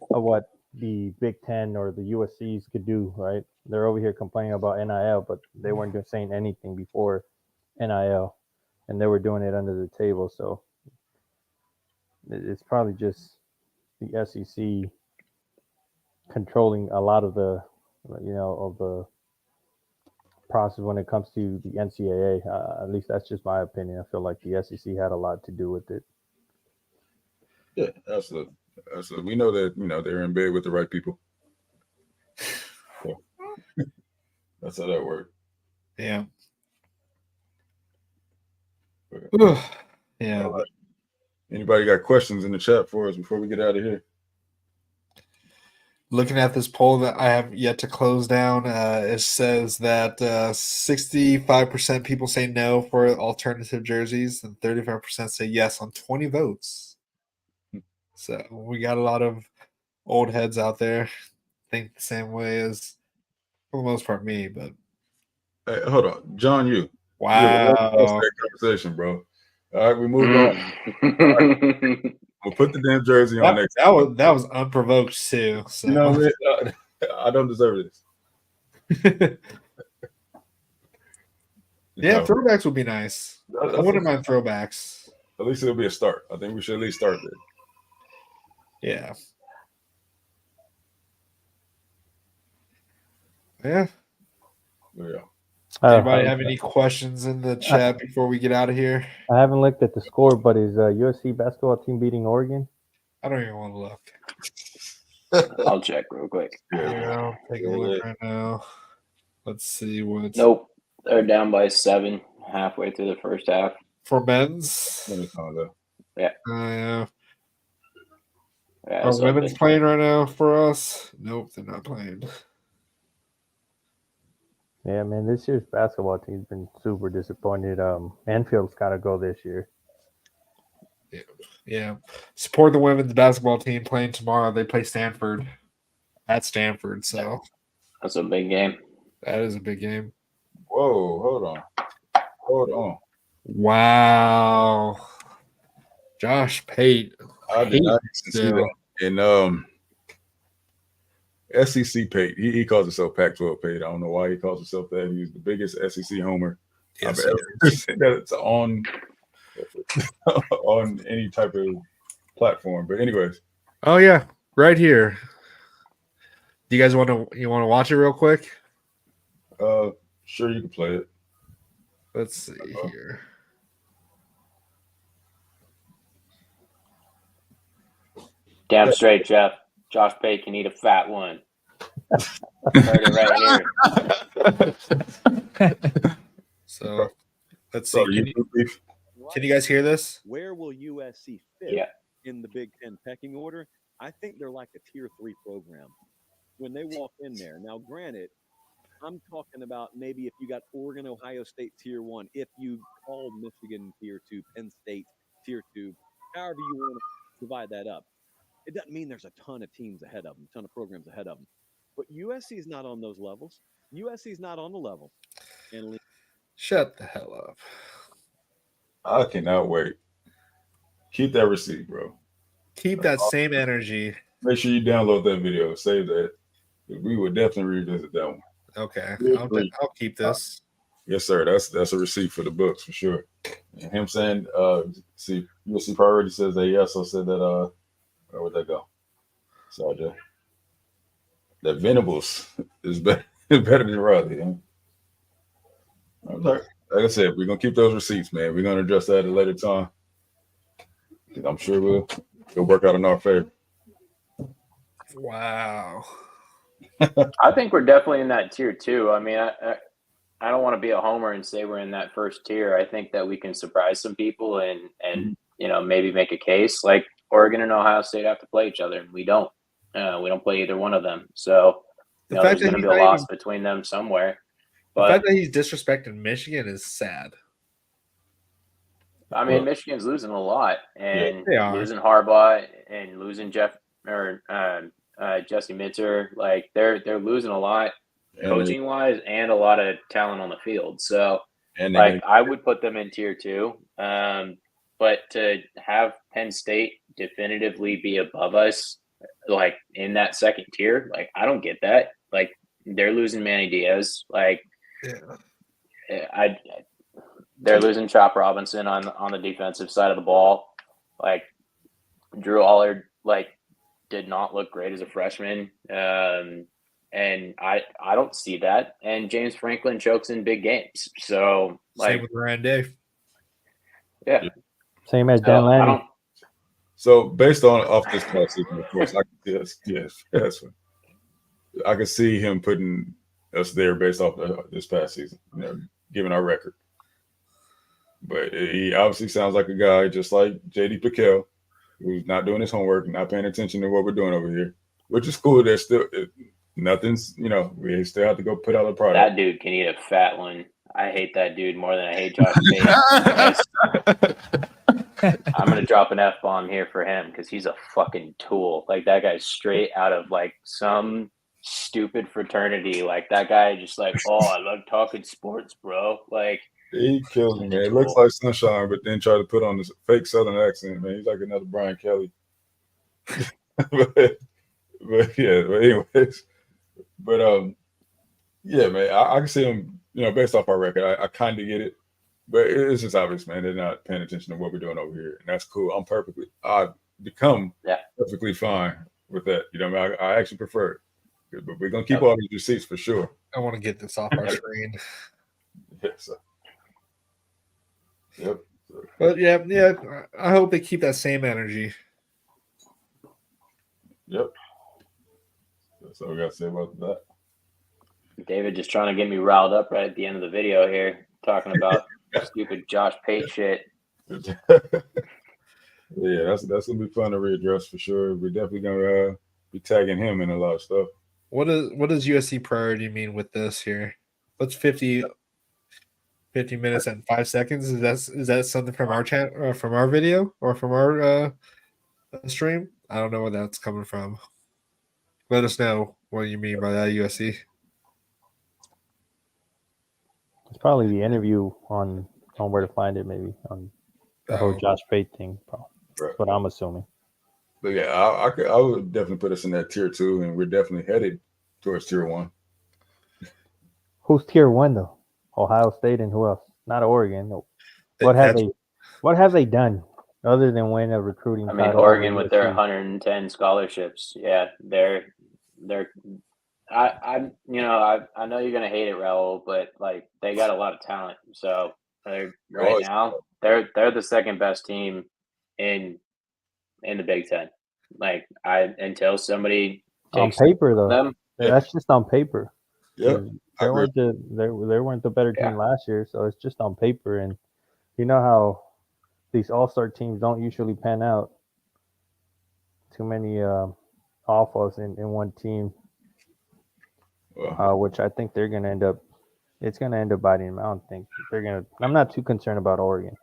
Speaker 2: what the Big Ten or the USCs could do, right? They're over here complaining about NIL, but they weren't saying anything before NIL, and they were doing it under the table. So it's probably just the SEC controlling a lot of the, of the process when it comes to the NCAA. At least that's just my opinion. I feel like the SEC had a lot to do with it.
Speaker 1: Yeah, absolutely. We know that, they're in bed with the right people. So, that's how that works.
Speaker 3: Yeah. Yeah.
Speaker 1: Anybody got questions in the chat for us before we get out of here?
Speaker 3: Looking at this poll that I have yet to close down, it says that 65% people say no for alternative jerseys and 35% say yes on 20 votes. So we got a lot of old heads out there think the same way as, for the most part, me. But
Speaker 1: hey, hold on, John, you.
Speaker 3: Wow.
Speaker 1: That conversation, bro. All right, we moved on. Right. We'll put the damn jersey on next.
Speaker 3: That was unprovoked too. So.
Speaker 1: You know what I mean? I don't deserve this.
Speaker 3: Yeah, throwbacks would be nice. I wouldn't mind throwbacks.
Speaker 1: At least it'll be a start. I think we should at least start there.
Speaker 3: Yeah. Yeah.
Speaker 1: Yeah.
Speaker 3: Anybody have any questions in the chat before we get out of here?
Speaker 2: I haven't looked at the score, but is USC basketball team beating Oregon?
Speaker 3: I don't even want to look.
Speaker 4: I'll check real quick.
Speaker 3: Yeah, take a look right now. Let's see what.
Speaker 4: Nope, they're down by 7 halfway through the first half.
Speaker 3: For men's?
Speaker 4: Yeah.
Speaker 3: Yeah.
Speaker 4: Yeah,
Speaker 3: are women's playing right now for us? Nope, they're not playing.
Speaker 2: Yeah, man, this year's basketball team's been super disappointed. Anfield's got to go this year.
Speaker 3: Yeah. Support the women's basketball team playing tomorrow. They play Stanford at Stanford, so.
Speaker 4: That's a big game.
Speaker 3: That is a big game.
Speaker 1: Whoa, hold on.
Speaker 3: Wow. Josh Pate.
Speaker 1: I did not see that. And SEC Pate. He calls himself Pac-12 Pate. I don't know why he calls himself that. He's the biggest SEC homer I've ever seen that's on any type of platform. But anyways.
Speaker 3: Oh, yeah. Right here. Do you guys want to watch it real quick?
Speaker 1: Sure, you can play it.
Speaker 3: Let's see here.
Speaker 4: Damn straight, Jeff. Josh Pate can eat a fat one. Heard it right here.
Speaker 3: So let's see.
Speaker 1: So
Speaker 3: Can you guys hear this?
Speaker 6: Where will USC fit
Speaker 4: Yeah.
Speaker 6: in the Big Ten pecking order? I think they're like a tier 3 program when they walk in there. Now, granted, I'm talking about maybe if you got Oregon, Ohio State tier 1, if you call Michigan tier 2, Penn State tier 2, however you want to divide that up. It doesn't mean there's a ton of teams ahead of them, a ton of programs ahead of them. But USC is not on those levels. USC is not on the level. And
Speaker 3: Shut the hell up.
Speaker 1: I cannot wait. Keep that receipt, bro.
Speaker 3: Keep that same energy.
Speaker 1: Make sure you download that video. Save that. We would definitely revisit that one.
Speaker 3: Okay. I'll keep this.
Speaker 1: Yes, sir. That's a receipt for the books for sure. And him saying, see, USC priority says that. He also said that. Where'd that go? So that Venables is better than Riley. Huh? Like I said, we're gonna keep those receipts, man. We're gonna address that at a later time. I'm sure it'll work out in our favor.
Speaker 3: Wow.
Speaker 4: I think we're definitely in that tier 2. I mean, I don't want to be a homer and say we're in that first tier. I think that we can surprise some people and maybe make a case. Like Oregon and Ohio State have to play each other, and we don't. We don't play either one of them. So there's going to be a loss between them somewhere. But
Speaker 3: the fact that he's disrespecting Michigan is sad.
Speaker 4: I mean, Michigan's losing a lot, and losing Harbaugh and losing Jesse Mitzer. Like they're losing a lot, coaching wise, and a lot of talent on the field. So, I would put them in tier 2. But to have Penn State definitively be above us, like in that second tier, like I don't get that. Like they're losing Manny Diaz. Like they're losing Chop Robinson on the defensive side of the ball. Like Drew Allard, like did not look great as a freshman. And I don't see that. And James Franklin chokes in big games. So like
Speaker 3: same with Ryan Day.
Speaker 4: Yeah.
Speaker 2: Same as Dan Lanning.
Speaker 1: So based off this past season, of course, I can see him putting us there based off this past season, given our record. But he obviously sounds like a guy just like J.D. Piquel, who's not doing his homework, not paying attention to what we're doing over here, which is cool. There's still nothing's, we still have to go put out a product.
Speaker 4: That dude can eat a fat one. I hate that dude more than I hate Josh Pate. I'm going to drop an F-bomb here for him because he's a fucking tool. Like, that guy's straight out of, like, some stupid fraternity. Like, that guy just like, I love talking sports, bro. Like,
Speaker 1: he kills me, man. It looks like sunshine, but then try to put on this fake Southern accent, man. He's like another Brian Kelly. but anyways. Yeah, man, I can see him, based off our record. I kind of get it. But it's just obvious, man. They're not paying attention to what we're doing over here. And that's cool. I've become perfectly fine with that. I actually prefer it. But we're going to keep all these receipts for sure.
Speaker 3: I want to get this off our screen.
Speaker 1: Yes. Yep.
Speaker 3: But yeah, I hope they keep that same energy.
Speaker 1: Yep. That's all we got to say about that.
Speaker 4: David just trying to get me riled up right at the end of the video here, talking about stupid Josh Pate shit.
Speaker 1: Yeah, that's gonna be fun to readdress for sure. We're definitely gonna be tagging him in a lot of stuff.
Speaker 3: What does USC priority mean with this here? What's 50 minutes and 5 seconds? Is that something from our chat or from our video or from our stream? I don't know where that's coming from. Let us know what you mean by that, USC.
Speaker 2: It's probably the interview on Where to Find It, maybe on the whole Josh Pate thing. That's what I'm assuming.
Speaker 1: But yeah, I would definitely put us in that tier 2, and we're definitely headed towards tier 1.
Speaker 2: Who's tier 1 though? Ohio State and who else? Not Oregon. No. What have they done other than win a recruiting?
Speaker 4: I mean, Oregon with their 110 scholarships. Yeah, they're I know you're gonna hate it, Raul, but like they got a lot of talent. So
Speaker 1: always-
Speaker 4: now they're the second best team in the Big Ten. Like until somebody
Speaker 2: On
Speaker 4: takes
Speaker 2: paper, though,
Speaker 4: them.
Speaker 2: that's just on paper.
Speaker 1: Yeah,
Speaker 2: 'Cause
Speaker 1: I
Speaker 2: They
Speaker 1: agree.
Speaker 2: weren't the better team
Speaker 4: Yeah.
Speaker 2: last year, so it's just on paper. And you know how these all-star teams don't usually pan out. Too many alphas in one team,
Speaker 1: Well,
Speaker 2: which I think they're gonna end up. It's gonna end up biting them. I don't think they're gonna. I'm not too concerned about Oregon.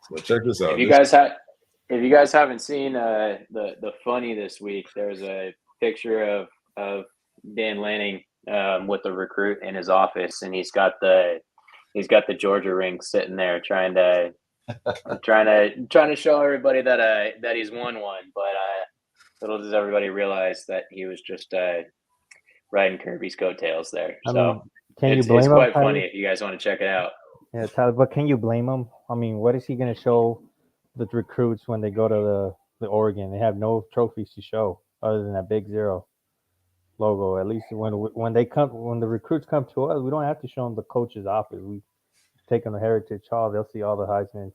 Speaker 1: so check this out.
Speaker 4: If you guys haven't seen the funny this week, there's a picture of Dan Lanning with the recruit in his office, and he's got the Georgia ring sitting there trying to show everybody that he's won one, but little does everybody realize that he was just riding Kirby's coattails there.
Speaker 2: I
Speaker 4: So
Speaker 2: mean, can you
Speaker 4: it's
Speaker 2: blame him?
Speaker 4: quite
Speaker 2: Tyler?
Speaker 4: funny if you guys want to check it out.
Speaker 2: Yeah, Tyler. But can you blame him? I mean, what is he gonna show the recruits when they go to the Oregon? They have no trophies to show other than that big 0 logo. At least when the recruits come to us, we don't have to show them the coach's office. We take them to Heritage Hall. They'll see all the Heisman,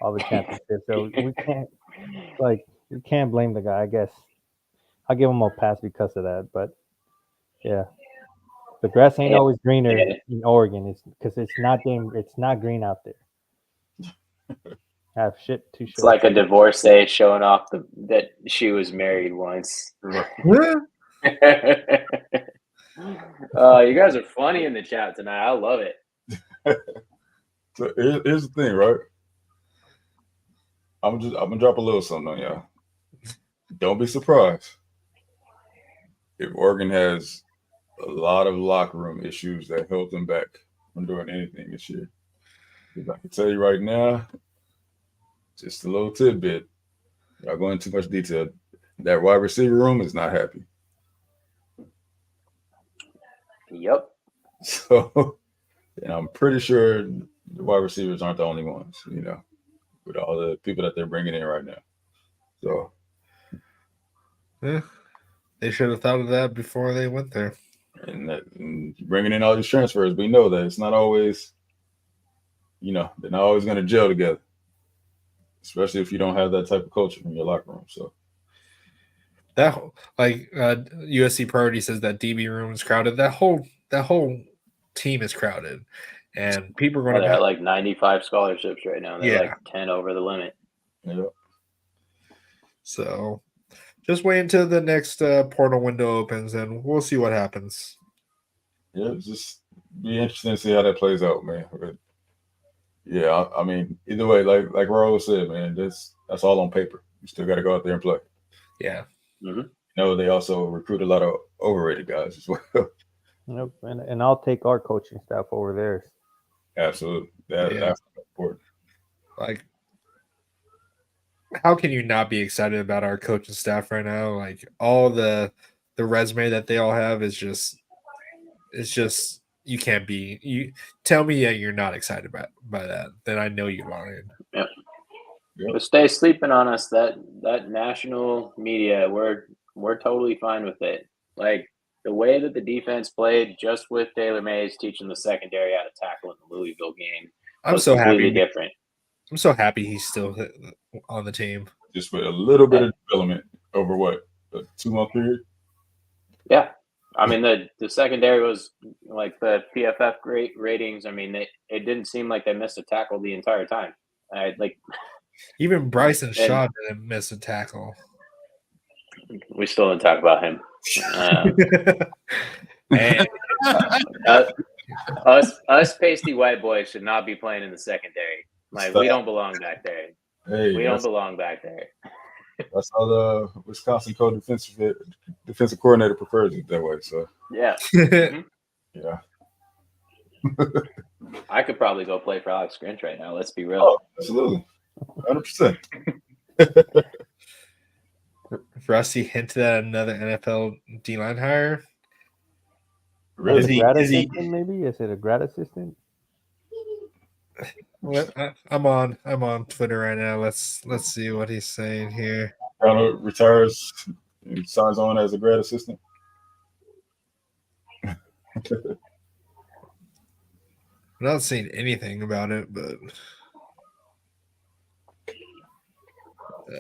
Speaker 2: all the championships. So we can't blame the guy. I guess I'll give him a pass because of that. But yeah, the grass ain't
Speaker 4: Yeah.
Speaker 2: always greener
Speaker 4: Yeah.
Speaker 2: in Oregon. It's because it's not green out there. Have shit to show.
Speaker 4: It's like a divorcee showing off that she was married once. You guys are funny in the chat tonight. I love it.
Speaker 1: So here's the thing, right? I'm gonna drop a little something on y'all. Don't be surprised if Oregon has a lot of locker room issues that held them back from doing anything this year. Because I can tell you right now, just a little tidbit. I'll go into too much detail. That wide receiver room is not happy.
Speaker 4: Yep.
Speaker 1: So, and I'm pretty sure the wide receivers aren't the only ones, with all the people that they're bringing in right now. So,
Speaker 3: They should have thought of that before they went there.
Speaker 1: and bringing in all these transfers, we know that it's not always, they're not always going to gel together, especially if you don't have that type of culture in your locker room. So,
Speaker 3: That USC Priority says that DB room is crowded. That whole team is crowded, and people are going
Speaker 4: They're
Speaker 3: to
Speaker 4: at like 95 scholarships right now. They're
Speaker 3: Yeah.
Speaker 4: like 10 over the limit.
Speaker 1: yeah.
Speaker 3: So just wait until the next portal window opens, and we'll see what happens.
Speaker 1: Yeah, it's just be interesting to see how that plays out, man. But yeah, I mean, either way, like Raul said, man, that's all on paper. You still got to go out there and play.
Speaker 3: Yeah.
Speaker 4: Mm-hmm.
Speaker 1: They also recruit a lot of overrated guys as well.
Speaker 2: Yep, and I'll take our coaching staff over theirs.
Speaker 1: Absolutely,
Speaker 3: Yeah.
Speaker 1: that's important.
Speaker 3: Like, how can you not be excited about our coaching staff right now? Like, all the resume that they all have is just you can't be. You tell me that you're not excited by that, then I know you aren't.
Speaker 4: Yep.
Speaker 1: Yep.
Speaker 4: But stay sleeping on us. That national media, we're totally fine with it. Like the way that the defense played, just with Taylor Mays teaching the secondary how to tackle in the Louisville game,
Speaker 3: I'm
Speaker 4: was
Speaker 3: so
Speaker 4: completely
Speaker 3: happy.
Speaker 4: different.
Speaker 3: I'm so happy he's still on the team.
Speaker 1: Just with a little bit of development over what, a 2-month period?
Speaker 4: Yeah. I mean, the secondary was like the PFF great ratings. I mean, it didn't seem like they missed a tackle the entire time.
Speaker 3: Even Bryson Shaw didn't miss a tackle.
Speaker 4: We still didn't talk about him.
Speaker 3: And
Speaker 4: Us pasty white boys should not be playing in the secondary. Like we don't belong back there.
Speaker 1: Hey,
Speaker 4: We don't belong back there.
Speaker 1: That's how the Wisconsin defensive coordinator prefers it that way. So
Speaker 4: Yeah.
Speaker 1: yeah.
Speaker 4: I could probably go play for Alex Grinch right now. Let's be real.
Speaker 1: Oh, absolutely, 100%.
Speaker 3: Rusty hinted at another NFL D-line hire.
Speaker 1: Really?
Speaker 2: Is
Speaker 3: he-
Speaker 2: it grad
Speaker 3: is he-
Speaker 2: assistant, maybe? Is it a grad assistant?
Speaker 3: I'm on Twitter right now. Let's see what he's saying here.
Speaker 1: Ronald retires and signs on as a grad assistant.
Speaker 3: I'm not seeing anything about it, but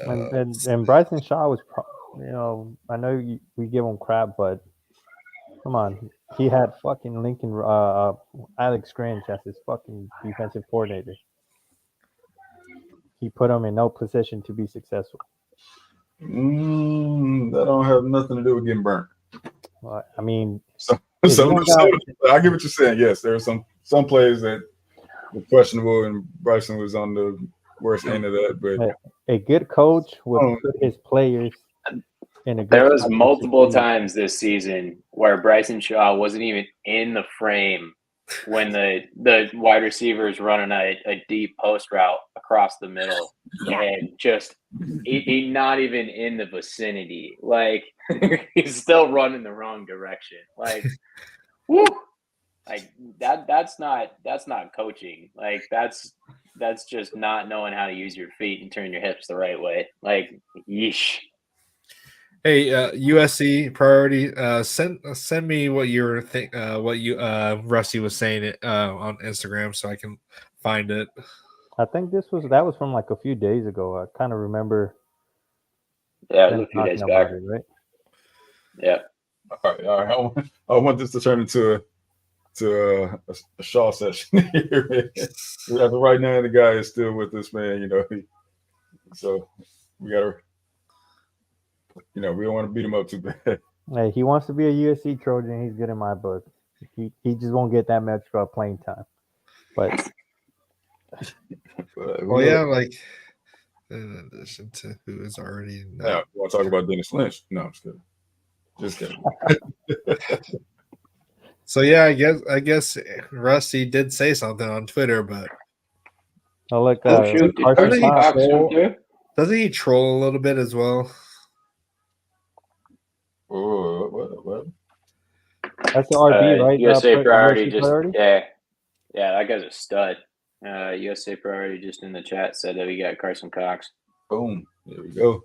Speaker 2: And Bryson Shaw was, I know we give him crap, but come on, he had fucking Lincoln, Alex Grinch as his fucking defensive coordinator. He put him in no position to be successful.
Speaker 1: That don't have nothing to do with getting burnt.
Speaker 2: Well, I mean,
Speaker 1: I get what you're saying. Yes, there are some plays that were questionable, and Bryson was on the worst end of that. But
Speaker 2: a good coach will put his players in a good.
Speaker 4: There was multiple times this season where Bryson Shaw wasn't even in the frame when the wide receivers running a deep post route across the middle, and just he not even in the vicinity. Like he's still running the wrong direction. Like, whoo, like that's not coaching. Like that's just not knowing how to use your feet and turn your hips the right way. Like, yeesh.
Speaker 3: Hey, USC priority. Send me what you Rusty was saying on Instagram so I can find it.
Speaker 2: I think that was from like a few days ago. I kind of remember.
Speaker 4: Yeah, it was a few days back.
Speaker 2: It, right?
Speaker 4: Yeah.
Speaker 1: All right. I want this to turn into a Shaw session here, man. As of right now, the guy is still with us, man. So we gotta. We don't want to beat him up too bad.
Speaker 2: Hey, he wants to be a USC Trojan. He's good in my book. He just won't get that much playing time. But
Speaker 3: like in addition to who is already.
Speaker 1: Yeah, you want to talk about Dennis Lynch? No, I'm just kidding.
Speaker 3: So yeah, I guess Rusty did say something on Twitter, but
Speaker 2: look,
Speaker 3: doesn't he troll a little bit as well?
Speaker 1: Oh, what?
Speaker 2: That's the RB, right?
Speaker 4: USA Priority yeah, that guy's a stud. USA Priority just in the chat said that we got Carson Cox.
Speaker 1: Boom. There we go.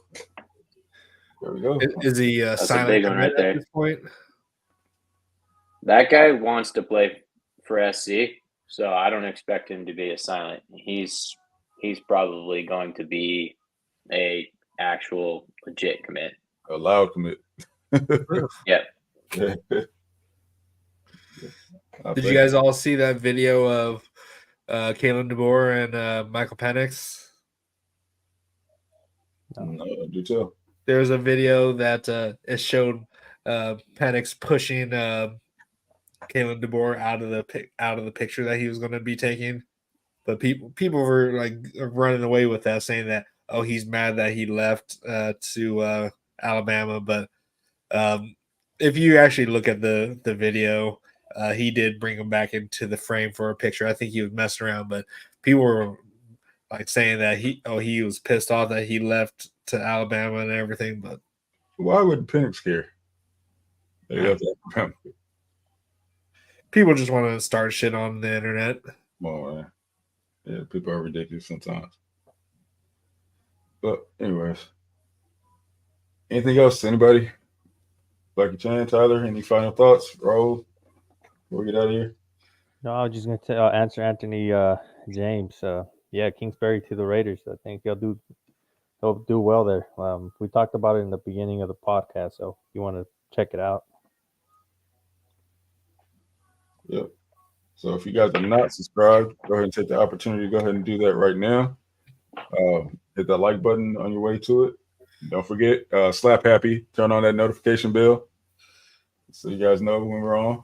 Speaker 3: Is he
Speaker 4: That's
Speaker 3: silent
Speaker 4: a big one right there
Speaker 3: at this point?
Speaker 4: That guy wants to play for SC, so I don't expect him to be a silent. He's probably going to be a actual legit commit.
Speaker 1: A loud commit.
Speaker 4: Yeah.
Speaker 3: Did you guys all see that video of Kalen DeBoer and Michael Penix?
Speaker 1: No, do tell.
Speaker 3: There's a video that it showed Penix pushing Kalen DeBoer out of the picture that he was going to be taking, but people were like running away with that, saying that he's mad that he left to Alabama, but if you actually look at the video, he did bring him back into the frame for a picture. I think he was messing around, but people were like saying that he was pissed off that he left to Alabama and everything. But
Speaker 1: why would Penix care? They left Alabama.
Speaker 3: People just want to start shit on the internet.
Speaker 1: Oh, man. Yeah, people are ridiculous sometimes. But anyways, anything else? Anybody? Blackie Chan, Tyler, any final thoughts? Roll before we get out of here.
Speaker 2: No, I was just going to answer Anthony James. Yeah, Kingsbury to the Raiders. I think he'll do well there. We talked about it in the beginning of the podcast, so if you want to check it out.
Speaker 1: Yep. So if you guys are not subscribed, go ahead and take the opportunity to go ahead and do that right now. Hit that like button on your way to it. Don't forget, slap happy. Turn on that notification bell so you guys know when we're on.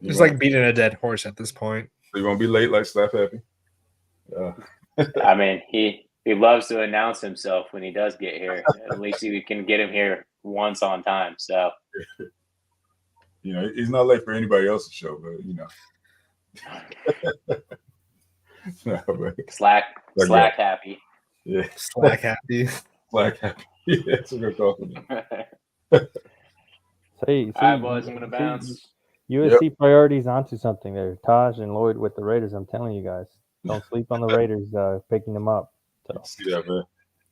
Speaker 3: It's like beating a dead horse at this point.
Speaker 1: So you won't be late like slap happy.
Speaker 4: I mean, he loves to announce himself when he does get here. At least we can get him here once on time. So,
Speaker 1: he's not late for anybody else's show, but No, but
Speaker 4: Slack happy.
Speaker 1: Yeah,
Speaker 3: Slack happy.
Speaker 1: Slack happy. Yeah, that's what we're talking about.
Speaker 2: See,
Speaker 4: all right, boys, I'm gonna bounce.
Speaker 2: USC priorities onto something there. Taj and Lloyd with the Raiders. I'm telling you guys, don't sleep on the Raiders picking them up. So.
Speaker 1: See that, man.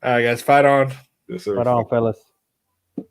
Speaker 3: All right, guys, fight on.
Speaker 1: Yes, sir.
Speaker 2: Fight on, fellas.